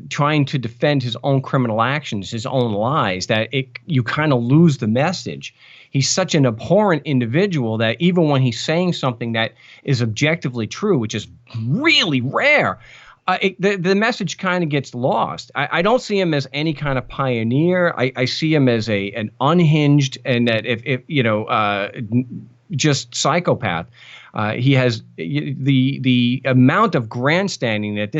trying to defend his own criminal actions, his own lies, that you kind of lose the message. He's such an abhorrent individual that even when he's saying something that is objectively true, which is really rare, the message kind of gets lost. I don't see him as any kind of pioneer. I see him as an unhinged and that if just psychopath. He has the amount of grandstanding that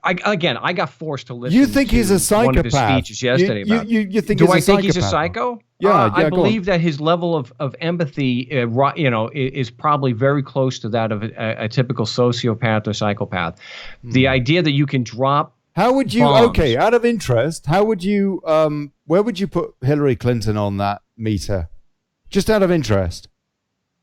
I got forced to listen. You think he's a psychopath? One of his speeches yesterday. You think do he's I a think he's a psychopath? psycho? Yeah, I believe that his level of empathy, is probably very close to that of a typical sociopath or psychopath. The idea that you can drop. How would you? bombs, Okay, out of interest, how would you? Where would you put Hillary Clinton on that meter? Just out of interest.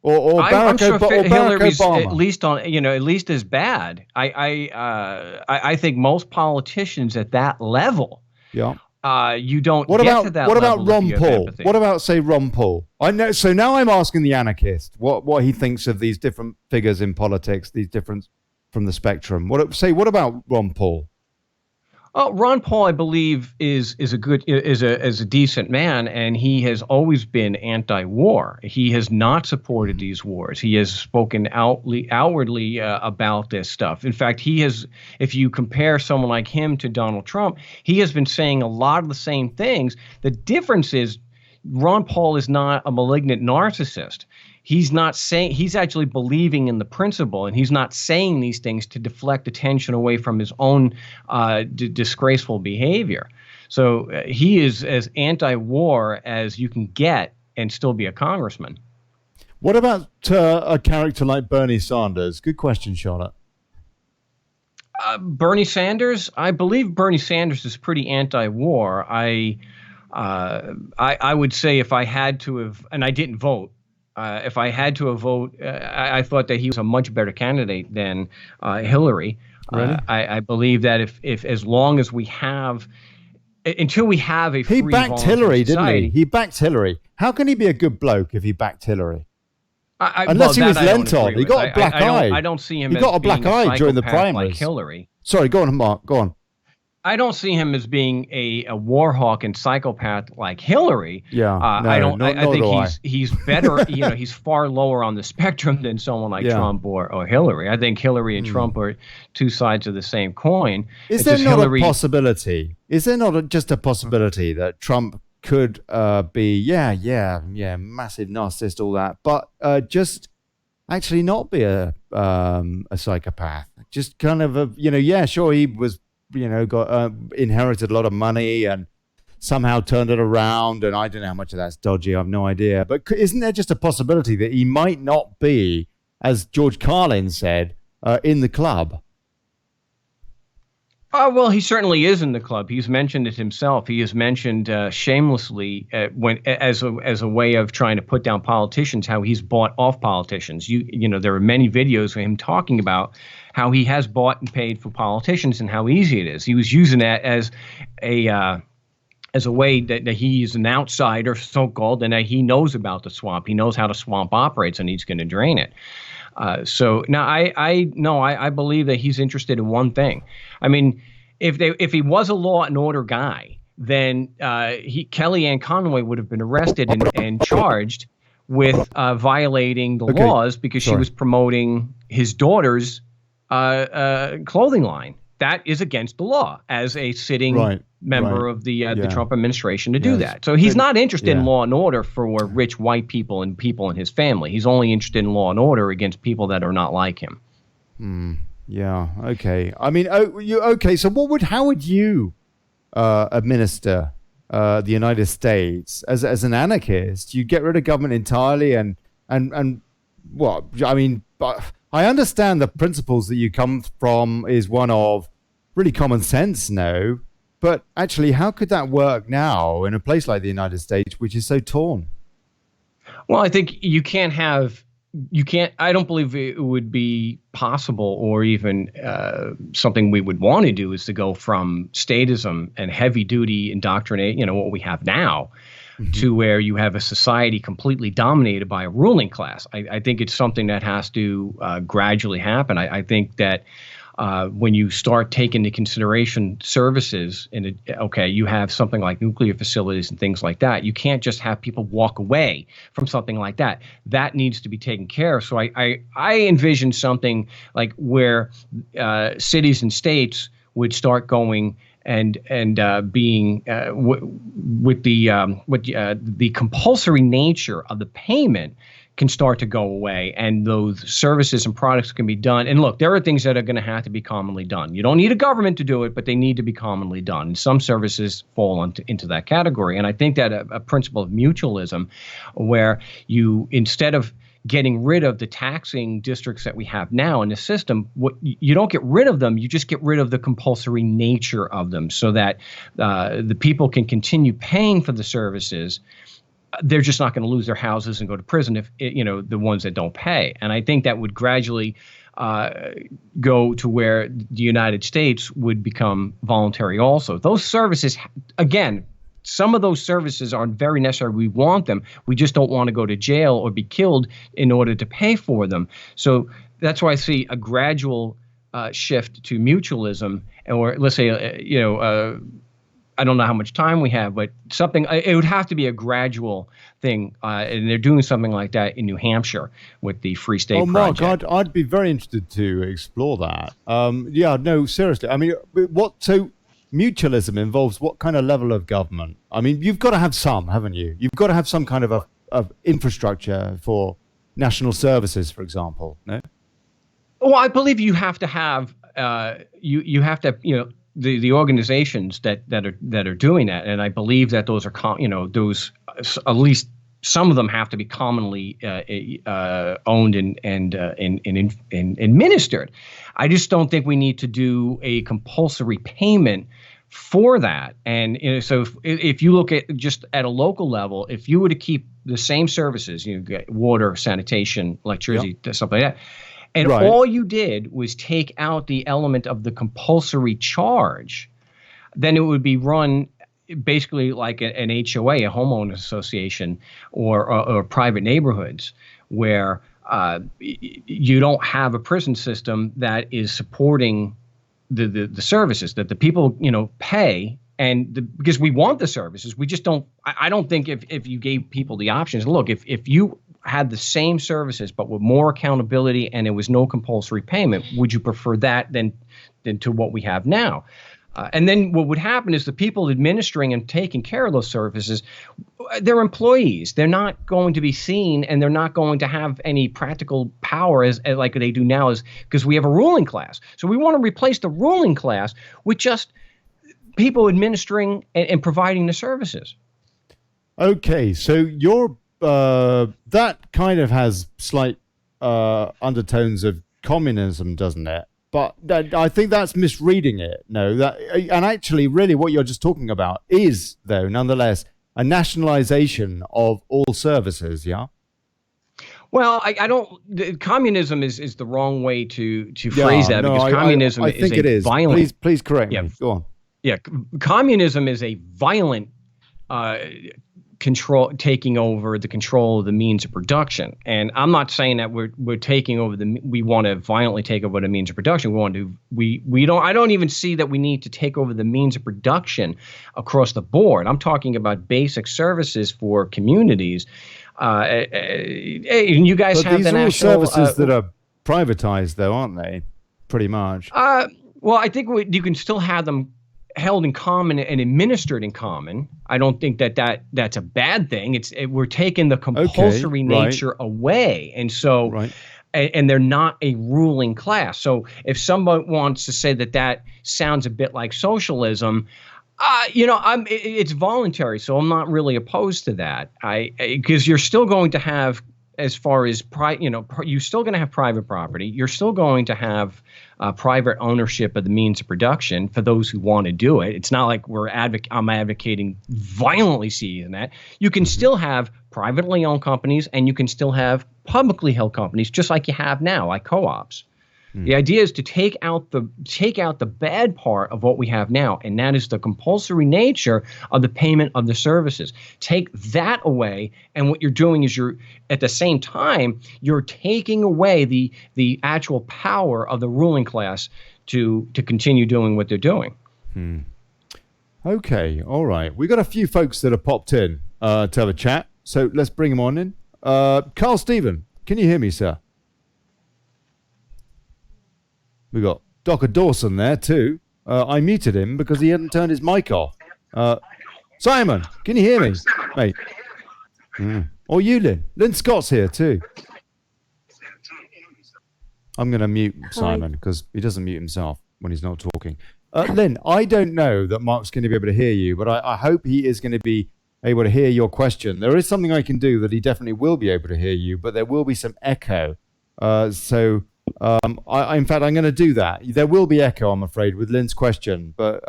Or I'm sure Barack Hillary's Obama. at least as bad. I think most politicians at that level. Yeah. You don't What get about to that what level about Ron if you have Paul? empathy. What about say Ron Paul? I know. So now I'm asking the anarchist what he thinks of these different figures in politics, these different from the spectrum. What about Ron Paul? Oh, Ron Paul, I believe, is a decent man, and he has always been anti-war. He has not supported these wars. He has spoken outwardly about this stuff. In fact, he has. If you compare someone like him to Donald Trump, he has been saying a lot of the same things. The difference is, Ron Paul is not a malignant narcissist. He's not saying, he's actually believing in the principle, and he's not saying these things to deflect attention away from his own disgraceful behavior. So he is as anti-war as you can get and still be a congressman. What about a character like Bernie Sanders? Good question, Charlotte. Bernie Sanders, I believe Bernie Sanders is pretty anti-war. I would say if I had to have, and I didn't vote, if I had to have voted, I thought that he was a much better candidate than Hillary. Really? I believe that if as long as we have, until we have a free, He backed voluntary Hillary, society, didn't he? He backed Hillary. How can he be a good bloke if he backed Hillary? well, Unless he was that I don't lent on. agree He with. got a black eye. I don't see him He as got a black being eye during the psychopath like primaries. Hillary. Sorry, go on, Mark. Go on. I don't see him as being a war hawk and psychopath like Hillary. Yeah, no, I don't. I nor think do I. he's better. He's far lower on the spectrum than someone like Trump or Hillary. I think Hillary and Trump are two sides of the same coin. Is It's there just not Hillary, a possibility? Is there not just a possibility that Trump could be, massive narcissist, all that, but just actually not be a psychopath? Just kind of sure, he was, got inherited a lot of money and somehow turned it around, and I don't know how much of that's dodgy. I have no idea. But isn't there just a possibility that he might not be, as George Carlin said, in the club? Well, he certainly is in the club. He's mentioned it himself. He has mentioned shamelessly as a way of trying to put down politicians, how he's bought off politicians. There are many videos of him talking about how he has bought and paid for politicians and how easy it is. He was using that as a way that he's an outsider, so-called, and that he knows about the swamp. He knows how the swamp operates, and he's going to drain it. So now I believe that he's interested in one thing. I mean, if he was a law and order guy, then Kellyanne Conway would have been arrested and charged with violating the laws because she was promoting his daughter's clothing line. That is against the law as a sitting member of the Trump administration to do that. So he's not interested in law and order for rich white people and people in his family. He's only interested in law and order against people that are not like him. Yeah. Okay. I mean, okay. So how would you administer the United States as an anarchist? You get rid of government entirely, and what? I mean, but I understand the principles that you come from is one of really common sense, no. But actually, how could that work now in a place like the United States, which is so torn? Well, I think I don't believe it would be possible or even something we would want to do is to go from statism and heavy duty indoctrinate, what we have now, to where you have a society completely dominated by a ruling class. I think it's something that has to gradually happen. I think that when you start taking into consideration services, and you have something like nuclear facilities and things like that, you can't just have people walk away from something like that. That needs to be taken care of. So I envision something like where cities and states would start going and being with the compulsory nature of the payment can start to go away, and those services and products can be done. And look, there are things that are going to have to be commonly done. You don't need a government to do it, but they need to be commonly done. And some services fall into that category. And I think that a principle of mutualism, where you, instead of getting rid of the taxing districts that we have now in the system, you don't get rid of them, you just get rid of the compulsory nature of them, so that the people can continue paying for the services. They're just not going to lose their houses and go to prison if the ones that don't pay. And I think that would gradually go to where the United States would become voluntary also. Those services, again, some of those services are very necessary. We want them. We just don't want to go to jail or be killed in order to pay for them. So that's why I see a gradual shift to mutualism, or let's say, I don't know how much time we have, but something, it would have to be a gradual thing. And they're doing something like that in New Hampshire with the Free State Project. Mark, I'd be very interested to explore that. No, seriously. I mean, so mutualism involves what kind of level of government? I mean, you've got to have some, haven't you? You've got to have some kind of infrastructure for national services, for example, no? Well, I believe you have to have, you have to, the organizations that are doing that, and I believe that those are those, at least some of them have to be commonly owned and administered. I just don't think we need to do a compulsory payment for that. And so if you look at just at a local level, if you were to keep the same services, get water, sanitation, electricity, stuff like that. And all you did was take out the element of the compulsory charge, then it would be run basically like an HOA, a homeowners association, or private neighborhoods, where you don't have a prison system that is supporting the services that the people pay. And because we want the services, we just don't. I don't think if you gave people the options, look, if you had the same services but with more accountability and there was no compulsory payment, would you prefer that than to what we have now? And then what would happen is the people administering and taking care of those services, they're employees. They're not going to be seen, and they're not going to have any practical power as like they do now, because we have a ruling class. So we want to replace the ruling class with just people administering and providing the services. Okay, so you're that kind of has slight undertones of communism, doesn't it? But I think that's misreading it. No, and actually, really, what you're just talking about is, though, nonetheless, a nationalization of all services. Yeah. Well, I don't. Communism is the wrong way to phrase that, because communism I think is violent. Please correct me. Go on. Yeah, communism is a violent taking over the control of the means of production. And I'm not saying that we're taking over we want to violently take over the means of production. I don't even see that we need to take over the means of production across the board. I'm talking about basic services for communities. And you guys have the national services that are privatized, though, aren't they? Pretty much. Well, I think you can still have them held in common and administered in common. I don't think that's a bad thing. We're taking the compulsory nature away, and so and they're not a ruling class. So if someone wants to say that sounds a bit like socialism, it's voluntary, so I'm not really opposed to that. Because you're still going to have, as far as you're still going to have private property. You're still going to have private ownership of the means of production for those who want to do it. It's not like I'm advocating violently seizing that. You can still have privately owned companies, and you can still have publicly held companies, just like you have now, like co-ops. The idea is to take out the bad part of what we have now, and that is the compulsory nature of the payment of the services. Take that away, and what you're doing is at the same time, you're taking away the actual power of the ruling class to continue doing what they're doing. Okay, all right. We got a few folks that have popped in to have a chat, so let's bring them on in. Carl Stephen, can you hear me, sir? We got Dr. Dawson there too. I muted him because he hadn't turned his mic off. Simon, can you hear me, mate? Or you, Lynn. Lynn Scott's here too. I'm going to mute Simon because he doesn't mute himself when he's not talking. Lynn, I don't know that Mark's going to be able to hear you, but I hope he is going to be able to hear your question. There is something I can do that he definitely will be able to hear you, but there will be some echo. In fact, I'm going to do that. There will be echo, I'm afraid, with Lynn's question. But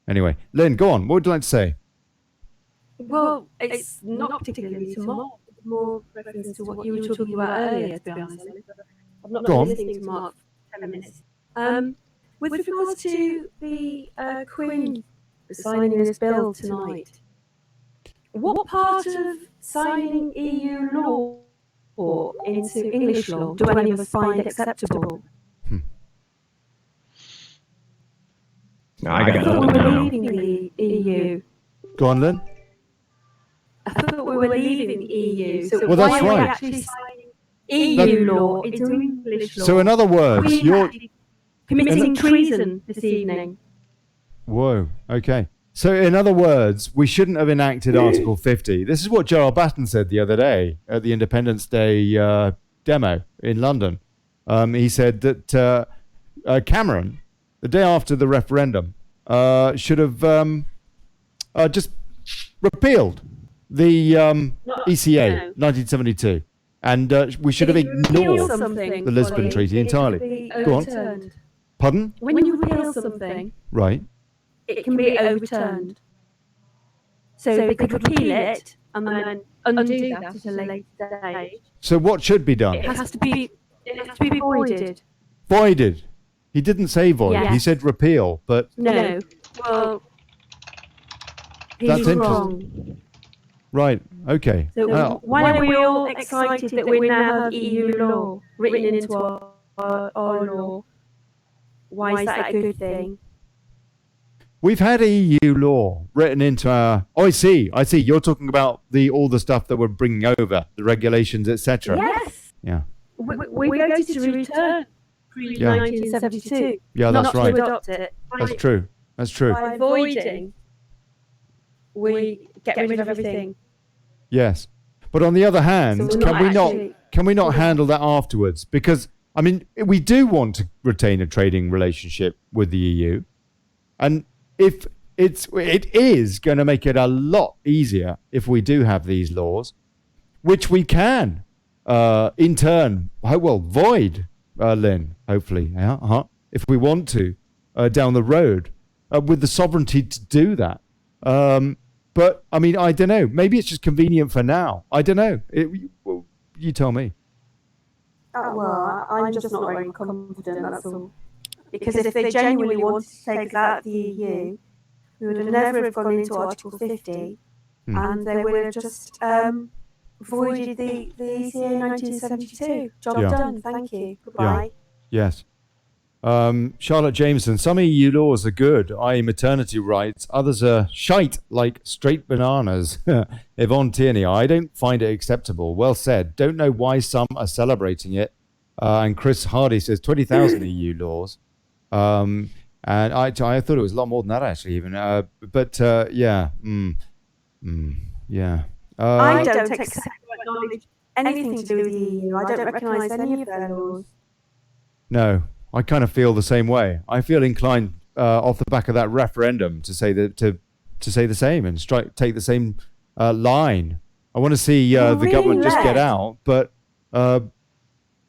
anyway, Lynn, go on. What would you like to say? Well, it's not particularly to Mark. It's more reference to what you were talking about earlier, to be honest. I've not been listening to Mark for 10 minutes. With regards to the Queen signing this bill tonight, what part of signing EU law into English law do any of us find acceptable? I got thought we nothing were now. leaving the EU. Go on, Lynn. I thought we were leaving the EU. So Well, why that's are we right. actually signing EU law into English law? So in other words, we you're... committing treason this evening. Whoa, okay. So in other words, we shouldn't have enacted Article 50. This is what Gerald Batten said the other day at the Independence Day demo in London. He said that Cameron, the day after the referendum, should have just repealed the ECA 1972. And we should have ignored the Lisbon Treaty entirely. Go on. Pardon? When you repeal something, Right. it can be overturned. So they could repeal it and then undo that at a later stage. So what should be done? It has to be voided. Voided. He didn't say void. Yes. He said repeal, but No. Well, That's he's interesting. wrong. right. Okay. So why are we all excited that we now have EU law written into our law? Why is that a good thing? We've had EU law written into our... Oh, I see. You're talking about all the stuff that we're bringing over, the regulations, etc. Yes. Yeah. We voted to return pre-1972. Yeah, that's not right. to adopt it. That's true. That's true. By voiding, we get rid of everything. Yes. But on the other hand, So we're can not we not actually- can we not handle that afterwards? Because I mean, we do want to retain a trading relationship with the EU, and if it is going to make it a lot easier if we do have these laws, which we can in turn void, Lynn, hopefully, if we want to down the road with the sovereignty to do that. But I mean, I don't know. Maybe it's just convenient for now. I don't know. You tell me. Well, I'm just not very confident, that's all. Because if they genuinely wanted to take us out of the EU, we would have never have gone into Article 50, and they would have just voided the ECA 1972. Job done, thank you, goodbye. Yes. Charlotte Jameson, some EU laws are good, i.e. maternity rights. Others are shite, like straight bananas. Yvonne Tierney, I don't find it acceptable. Well said. Don't know why some are celebrating it. And Chris Hardy says 20,000 EU laws. And I thought it was a lot more than that, actually, even. Yeah. Yeah. I don't accept or acknowledge anything to do with the EU. I don't recognise any of their laws. No. I kind of feel the same way. I feel inclined off the back of that referendum to say that to say the same and take the same line. I want to see the government just get out, but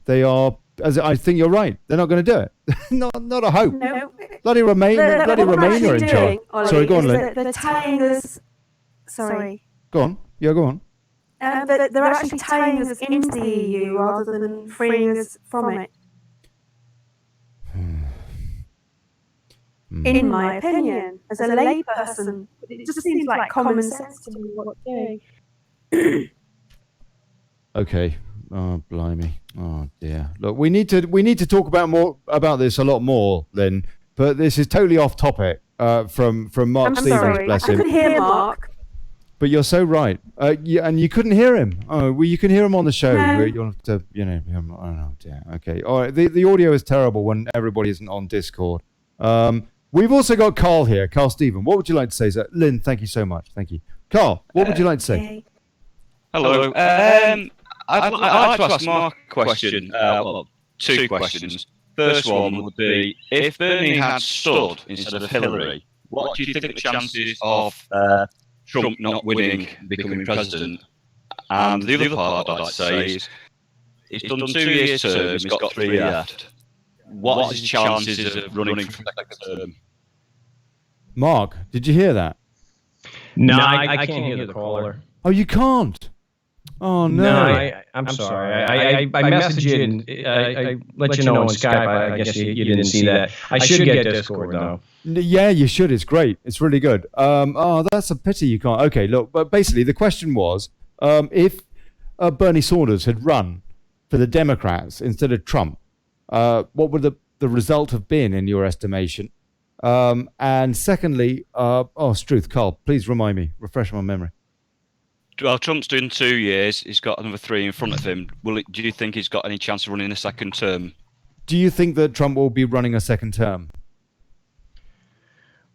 they are. As I think you're right, they're not going to do it. not a hope. No. Bloody Remain are in charge. Sorry, go on, Lynn. They're tying us. Sorry. Go on. Yeah, go on. They're actually tying us into the EU rather than freeing us from it. In my opinion, as a layperson, it just seems like common sense to me what they're doing. Okay. Oh, blimey. Oh dear. Look, we need to talk about this a lot more, Lynn. But this is totally off topic. From Marc Stevens, sorry. bless I him. could hear Mark. But you're so right. And you couldn't hear him. Oh, well, you can hear him on the show. No. You'll have to, I don't know. Dear. Okay. All right. The audio is terrible when everybody isn't on Discord. We've also got Carl here. Carl Stevens. What would you like to say, sir? Lynn, thank you so much. Thank you. Carl, what would you like to say? Okay. Hello. I'd like to ask Mark a question. Well, two questions. First one would be, if Bernie had stood instead of Hillary, what do you think the chances of Trump not winning, becoming president? And the other part I'd like to say is, he's done 2 years term, he's got 3 left. What is his chances of running for second term? Mark, did you hear that? No, I can't hear the caller. Oh, you can't? Oh, no. No, I'm sorry. I messaged you and I let you know on Skype. I guess you didn't see that. I should get Discord, though. Yeah, you should. It's great. It's really good. Oh, that's a pity you can't. Okay, look, but basically the question was, if Bernie Sanders had run for the Democrats instead of Trump, what would the result have been in your estimation? And secondly, Struth, Carl, please remind me, refresh my memory. Well, Trump's doing 2 years. He's got another 3 in front of him. Do you think he's got any chance of running a second term? Do you think that Trump will be running a second term?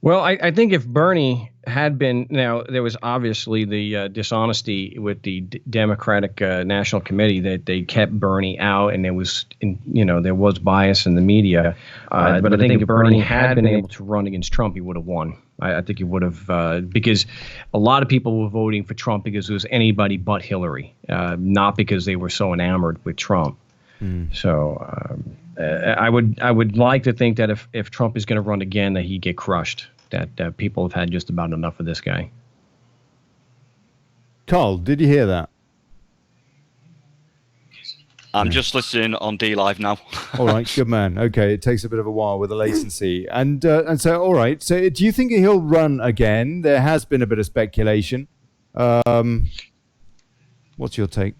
Well, I think if Bernie had been, now there was obviously the dishonesty with the Democratic National Committee that they kept Bernie out, and there was, there was bias in the media. But I think if Bernie had been able to run against Trump, he would have won. I think he would have, because a lot of people were voting for Trump because it was anybody but Hillary, not because they were so enamored with Trump. So I would like to think that if Trump is going to run again, that he'd get crushed. That people have had just about enough of this guy. Carl, did you hear that? I'm just listening on DLive now. All right, good man. Okay, it takes a bit of a while with the latency. And so, all right. So do you think he'll run again? There has been a bit of speculation. What's your take?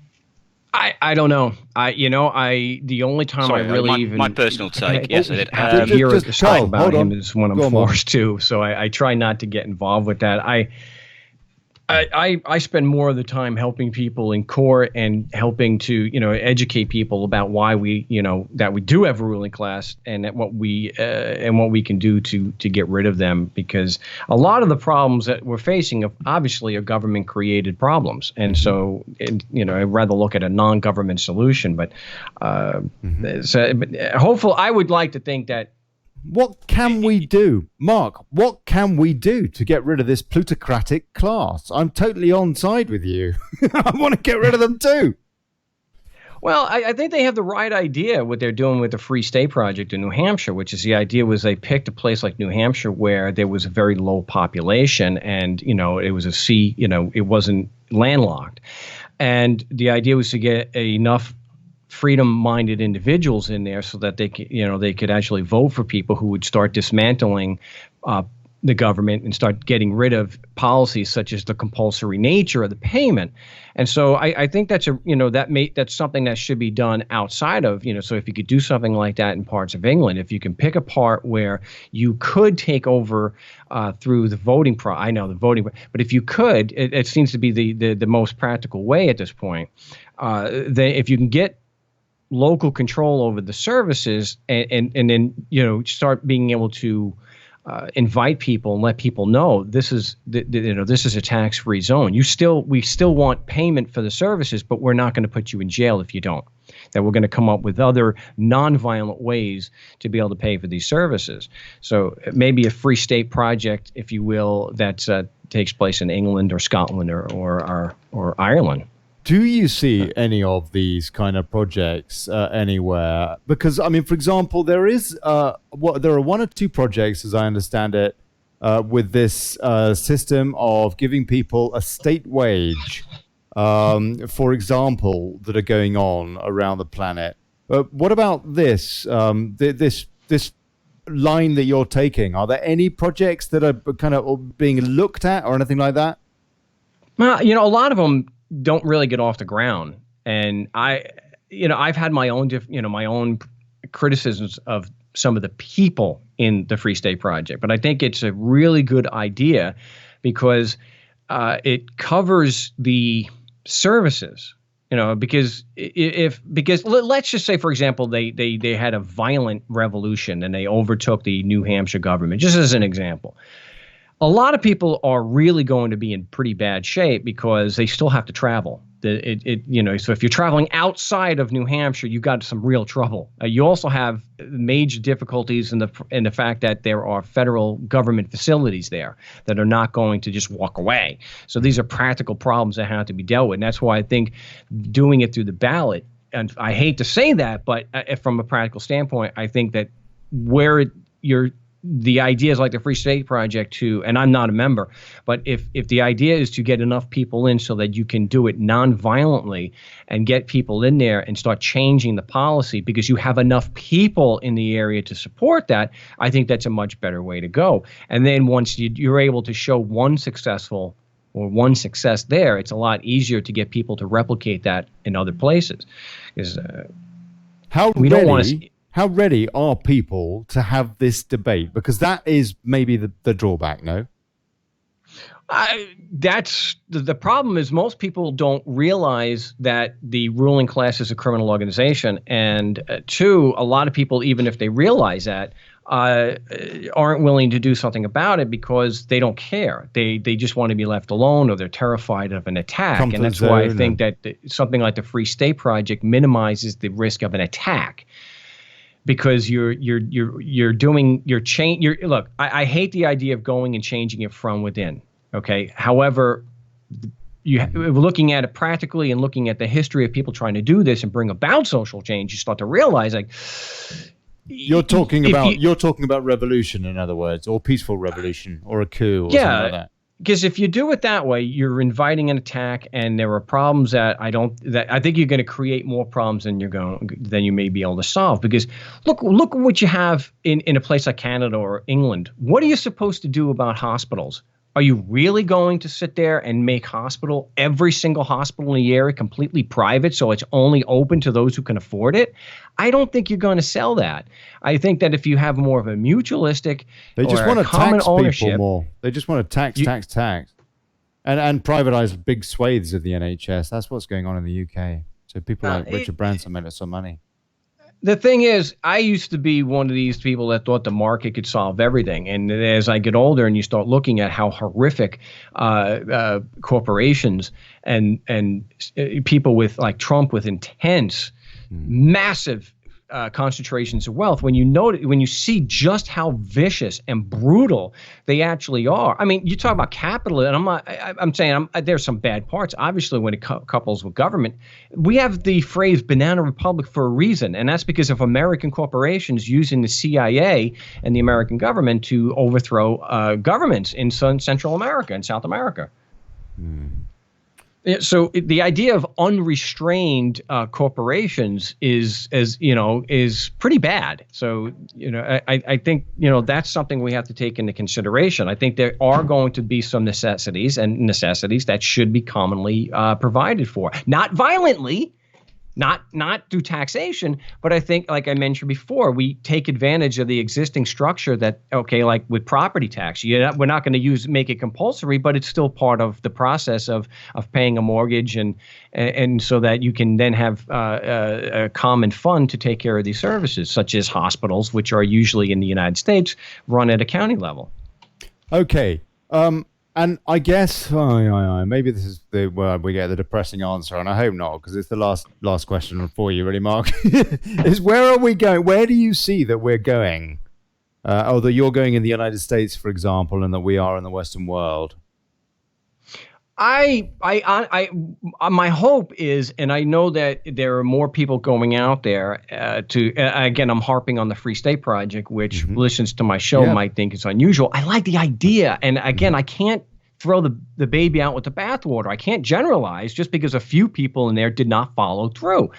I don't know. The only time I really my personal take. Yes, I did. Hear a discussion about him is when I'm forced to. So I try not to get involved with that. I spend more of the time helping people in court and helping to educate people about why we that we do have a ruling class and that what we can do to get rid of them, because a lot of the problems that we're facing obviously are government created problems, and so I'd rather look at a non-government solution. But hopefully, I would like to think that. What can we do, Mark? What can we do to get rid of this plutocratic class? I'm totally on side with you. I want to get rid of them too. Well, I think they have the right idea what they're doing with the Free State Project in New Hampshire, which is the idea was they picked a place like New Hampshire where there was a very low population and, it was a sea, it wasn't landlocked. And the idea was to get enough freedom-minded individuals in there so that they could actually vote for people who would start dismantling the government and start getting rid of policies such as the compulsory nature of the payment. And so I think that's that's something that should be done outside of, so if you could do something like that in parts of England, if you can pick a part where you could take over through the voting but if you could, it seems to be the most practical way at this point. If you can get local control over the services and then start being able to invite people and let people know this is this is a tax-free zone. We still want payment for the services, but we're not going to put you in jail if you don't. That we're going to come up with other non-violent ways to be able to pay for these services. So maybe a Free State Project, if you will, that takes place in England or Scotland or Ireland. Do you see any of these kind of projects anywhere? Because, for example, there are 1 or 2 projects, as I understand it, with this system of giving people a state wage, for example, that are going on around the planet. What about this, this line that you're taking? Are there any projects that are kind of being looked at or anything like that? Well, a lot of them don't really get off the ground. And I've had my own, my own criticisms of some of the people in the Free State Project, but I think it's a really good idea because it covers the services. Because let's just say, for example, they had a violent revolution and they overtook the New Hampshire government, just as an example. A lot of people are really going to be in pretty bad shape because they still have to travel. So if you're traveling outside of New Hampshire, you got some real trouble. You also have major difficulties in the fact that there are federal government facilities there that are not going to just walk away. So these are practical problems that have to be dealt with. And that's why I think doing it through the ballot, and I hate to say that, but from a practical standpoint, I think that the idea is like the Free State Project and I'm not a member, but if the idea is to get enough people in so that you can do it non-violently and get people in there and start changing the policy because you have enough people in the area to support that, I think that's a much better way to go. And then once you're able to show one success there, it's a lot easier to get people to replicate that in other places. Because how ready are people to have this debate? Because that is maybe the drawback, no? That's the problem is most people don't realize that the ruling class is a criminal organization. And two, a lot of people, even if they realize that, aren't willing to do something about it because they don't care. They just want to be left alone, or they're terrified of an attack. And that's why I think that something like the Free State Project minimizes the risk of an attack. Because you're look, I hate the idea of going and changing it from within. Okay. However, looking at it practically and looking at the history of people trying to do this and bring about social change, you start to realize you're talking about revolution, in other words, or peaceful revolution, or a coup, or something like that. Because if you do it that way, you're inviting an attack, and there are problems that I think you're going to create more problems than you may be able to solve. Because look what you have in a place like Canada or England. What are you supposed to do about hospitals? Are you really going to sit there and make every single hospital in the area completely private so it's only open to those who can afford it? I don't think you're going to sell that. I think that if you have more of a mutualistic common ownership, people more. They just want to tax, and privatize big swathes of the NHS. That's what's going on in the UK. So people like Richard Branson made us some money. The thing is, I used to be one of these people that thought the market could solve everything. And as I get older and you start looking at how horrific corporations and people with like Trump with intense, massive concentrations of wealth, when you see just how vicious and brutal they actually are. I mean, you talk about capitalism, and I'm saying there's some bad parts. Obviously, when it couples with government, we have the phrase "banana republic" for a reason, and that's because of American corporations using the CIA and the American government to overthrow governments in Central America and South America. So the idea of unrestrained corporations is pretty bad. So, I think, that's something we have to take into consideration. I think there are going to be some necessities that should be commonly provided for, not violently, not through taxation, but I think, like I mentioned before, we take advantage of the existing structure that, like with property tax, we're not going to make it compulsory, but it's still part of the process of paying a mortgage and so that you can then have a common fund to take care of these services, such as hospitals, which are usually in the United States run at a county level. Okay. And I guess maybe this is where we get the depressing answer, and I hope not, because it's the last question for you, really, Mark. Is where are we going? Where do you see that we're going? Or that you're going in the United States, for example, and that we are in the Western world? My hope is, and I know that there are more people going out there again, I'm harping on the Free State Project, which listens to my show might think it's unusual. I like the idea. And again, I can't throw the baby out with the bathwater. I can't generalize just because a few people in there did not follow through.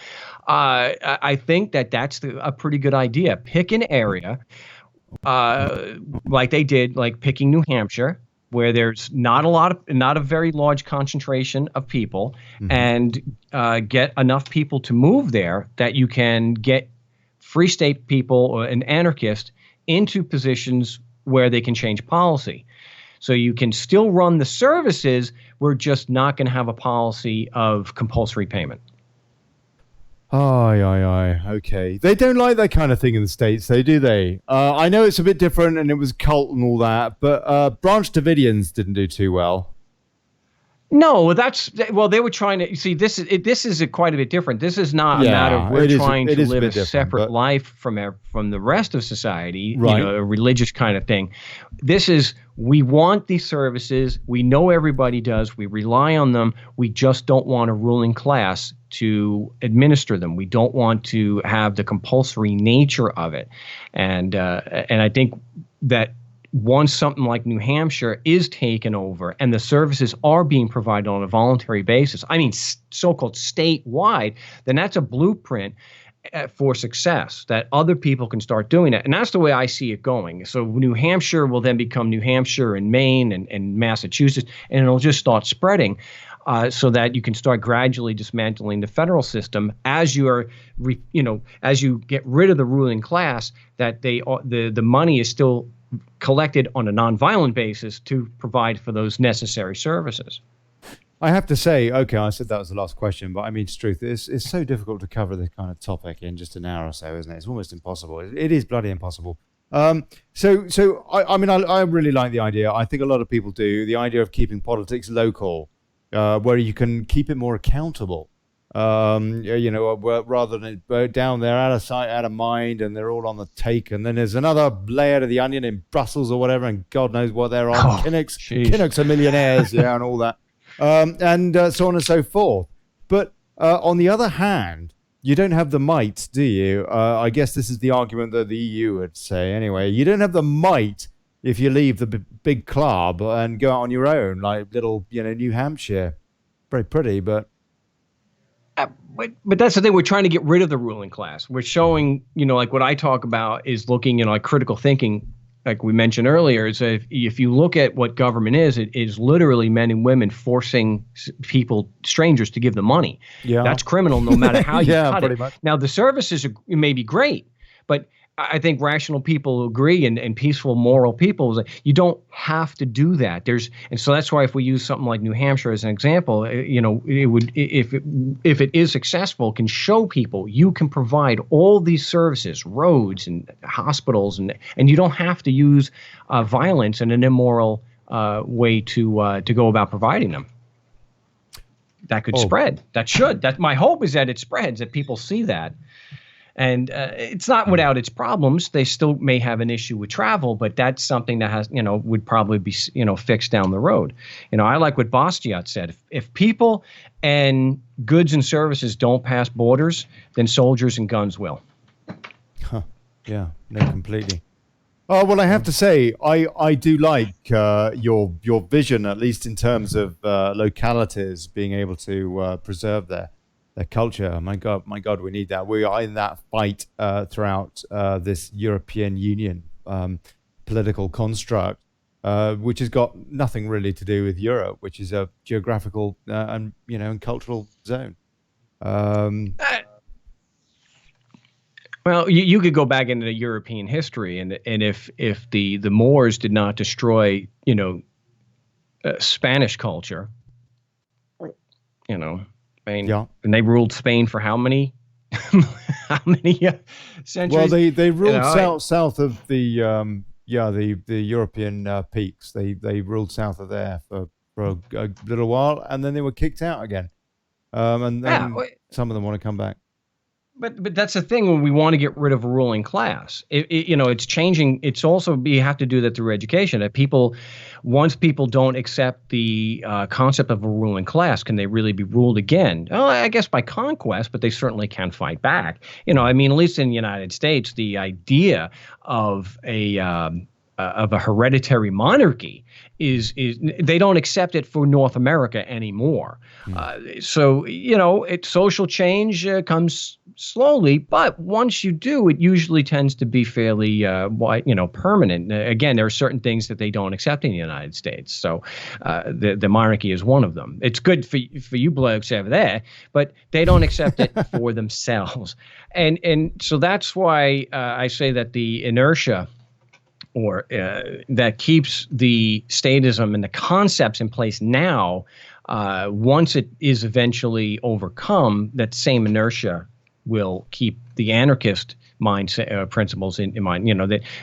I think that's a pretty good idea. Pick an area like they did, like picking New Hampshire, where there's not a very large concentration of people, and get enough people to move there that you can get free state people or an anarchist into positions where they can change policy. So you can still run the services. We're just not going to have a policy of compulsory payment. Okay. They don't like that kind of thing in the States, though, do they? I know it's a bit different, and it was cult and all that, but Branch Davidians didn't do too well. No, they were trying to see this is quite a bit different. This is not a matter of we're trying to live a separate life from the rest of society, right. A religious kind of thing. This is, we want these services. We know everybody does. We rely on them. We just don't want a ruling class to administer them. We don't want to have the compulsory nature of it. And I think that once something like New Hampshire is taken over and the services are being provided on a voluntary basis, I mean, so-called statewide, then that's a blueprint for success that other people can start doing it. And that's the way I see it going. So New Hampshire will then become New Hampshire and Maine and Massachusetts, and it'll just start spreading. So that you can start gradually dismantling the federal system as you are, as you get rid of the ruling class, that the money is still collected on a nonviolent basis to provide for those necessary services. I have to say, okay, I said that was the last question, but I mean, it's truth. It's so difficult to cover this kind of topic in just an hour or so, isn't it? It's almost impossible. It is bloody impossible. So I mean, I really like the idea. I think a lot of people do. The idea of keeping politics local, where you can keep it more accountable. Rather than down there, out of sight, out of mind, and they're all on the take. And then there's another layer to the onion in Brussels or whatever, and God knows what they're on. Kinnock's are millionaires, and all that. And so on and so forth. But on the other hand, you don't have the might, do you? I guess this is the argument that the EU would say anyway. You don't have the might if you leave the big club and go out on your own, like little, New Hampshire. Very pretty, but... But that's the thing. We're trying to get rid of the ruling class. We're showing, like what I talk about is looking, like critical thinking, like we mentioned earlier. Is if you look at what government is, it is literally men and women forcing strangers to give them money. Yeah. That's criminal no matter how you cut it. Much. Now, the services may be great, but I think rational people agree and peaceful, moral people, you don't have to do that. And so that's why if we use something like New Hampshire as an example, it would, if it is successful, can show people you can provide all these services, roads and hospitals, and you don't have to use violence and an immoral way to go about providing them. That could spread. That should. That my hope is that it spreads, that people see that. And it's not without its problems. They still may have an issue with travel, but that's something that has, would probably be, fixed down the road. I like what Bastiat said. If people and goods and services don't pass borders, then soldiers and guns will. Yeah, no, completely. Oh, well, I have to say, I do like your vision, at least in terms of localities being able to preserve their culture. My God, we need that. We are in that fight throughout this European Union political construct, which has got nothing really to do with Europe, which is a geographical and cultural zone. Well, you could go back into European history, and if the Moors did not destroy Spanish culture, and they ruled Spain for how many centuries? Well, they ruled south of the European peaks. They ruled south of there for a little while, and then they were kicked out again. And then some of them want to come back. But that's the thing when we want to get rid of a ruling class. It's changing. It's also you have to do that through education. That once people don't accept the concept of a ruling class, can they really be ruled again? Well, I guess by conquest, but they certainly can fight back. At least in the United States, the idea of a hereditary monarchy is they don't accept it for North America anymore. So social change comes slowly, but once you do, it usually tends to be fairly, permanent. Again, there are certain things that they don't accept in the United States. So the monarchy is one of them. It's good for you blokes over there, but they don't accept it for themselves. And so that's why I say that the inertia or that keeps the statism and the concepts in place now, once it is eventually overcome, that same inertia will keep the anarchist mindset principles in mind.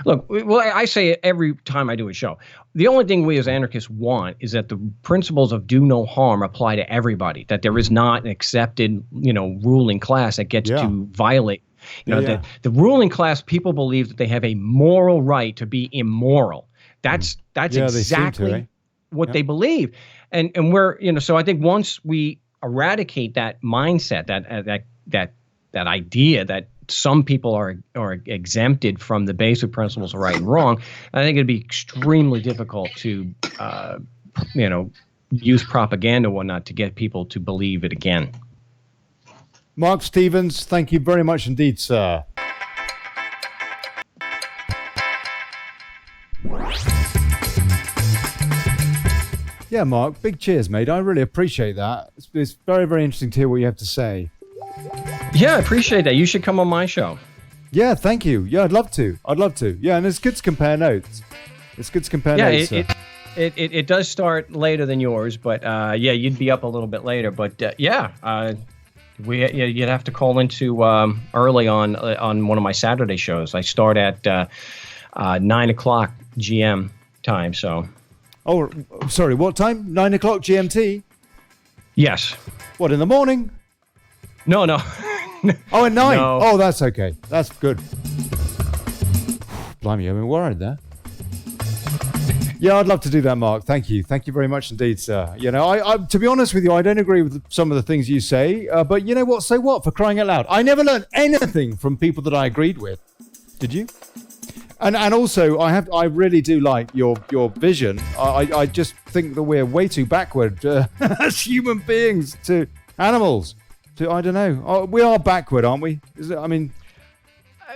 I say it every time I do a show. The only thing we as anarchists want is that the principles of do no harm apply to everybody, that there is not an accepted, ruling class that gets to violate. The ruling class, people believe that they have a moral right to be immoral. That's exactly what they believe. And we're, so I think once we eradicate that mindset, that idea that some people are exempted from the basic principles of right and wrong, I think it'd be extremely difficult to, use propaganda and whatnot to get people to believe it again. Marc Stevens, thank you very much indeed, sir. Yeah, Mark, big cheers, mate. I really appreciate that. It's very, very interesting to hear what you have to say. Yeah, I appreciate that. You should come on my show. Yeah, thank you. Yeah, I'd love to. Yeah, and it's good to compare notes. Notes. It does start later than yours, but you'd be up a little bit later. But you'd have to call into early on one of my Saturday shows. I start at 9 o'clock GM time. So. Oh, sorry. What time? 9 o'clock GMT. Yes. What, in the morning? No. Oh, at 9. No. Oh, that's okay. That's good. Blimey, I'm worried there. Yeah, I'd love to do that, Mark. Thank you. Thank you very much indeed, sir. I to be honest with you, I don't agree with some of the things you say, but you know what? Say what? For crying out loud. I never learned anything from people that I agreed with. Did you? And also, I really do like your vision. I just think that we're way too backward as human beings to animals. I don't know. We are backward, aren't we?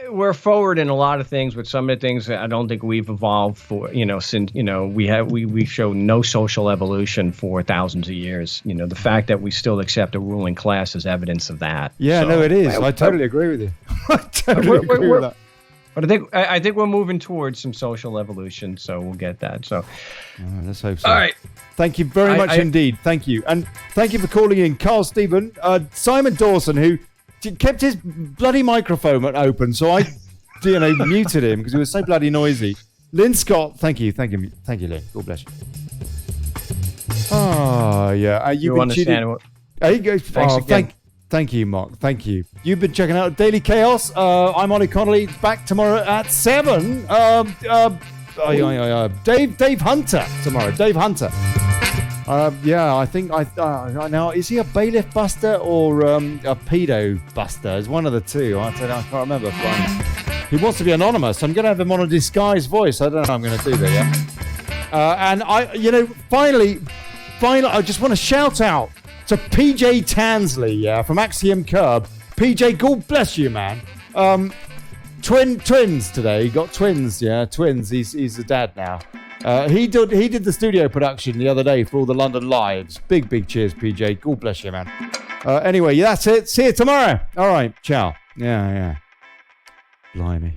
We're forward in a lot of things, but some of the things I don't think we've evolved for. Since we've shown no social evolution for thousands of years. The fact that we still accept a ruling class is evidence of that. Yeah, so, no, it is. I totally agree with you. I totally agree with that. But I think we're moving towards some social evolution, so we'll get that. So let's hope so. All right. Thank you very much indeed. Thank you. And thank you for calling in Carl Stephen, Simon Dawson, who kept his bloody microphone open, so I muted him because he was so bloody noisy. Lynn Scott, thank you, Lynn. God bless you. Oh, yeah. You understand? Thanks again. Thank you, Mark. Thank you. You've been checking out Daily Chaos. I'm Olly Connelly. Back tomorrow at 7. Dave Hunter tomorrow. Dave Hunter. I think now is he a bailiff buster or a pedo buster? It's one of the two. I can't remember. He wants to be anonymous. I'm going to have him on a disguised voice. I don't know how I'm going to do that yet. Finally, I just want to shout out to PJ Tansley, from Axiom Curb. PJ, God bless you, man. Twins today. He got twins, twins. He's a dad now. He did the studio production the other day for all the London Lives. Big cheers, PJ. God bless you, man. Anyway, that's it. See you tomorrow. All right, ciao. Yeah. Blimey.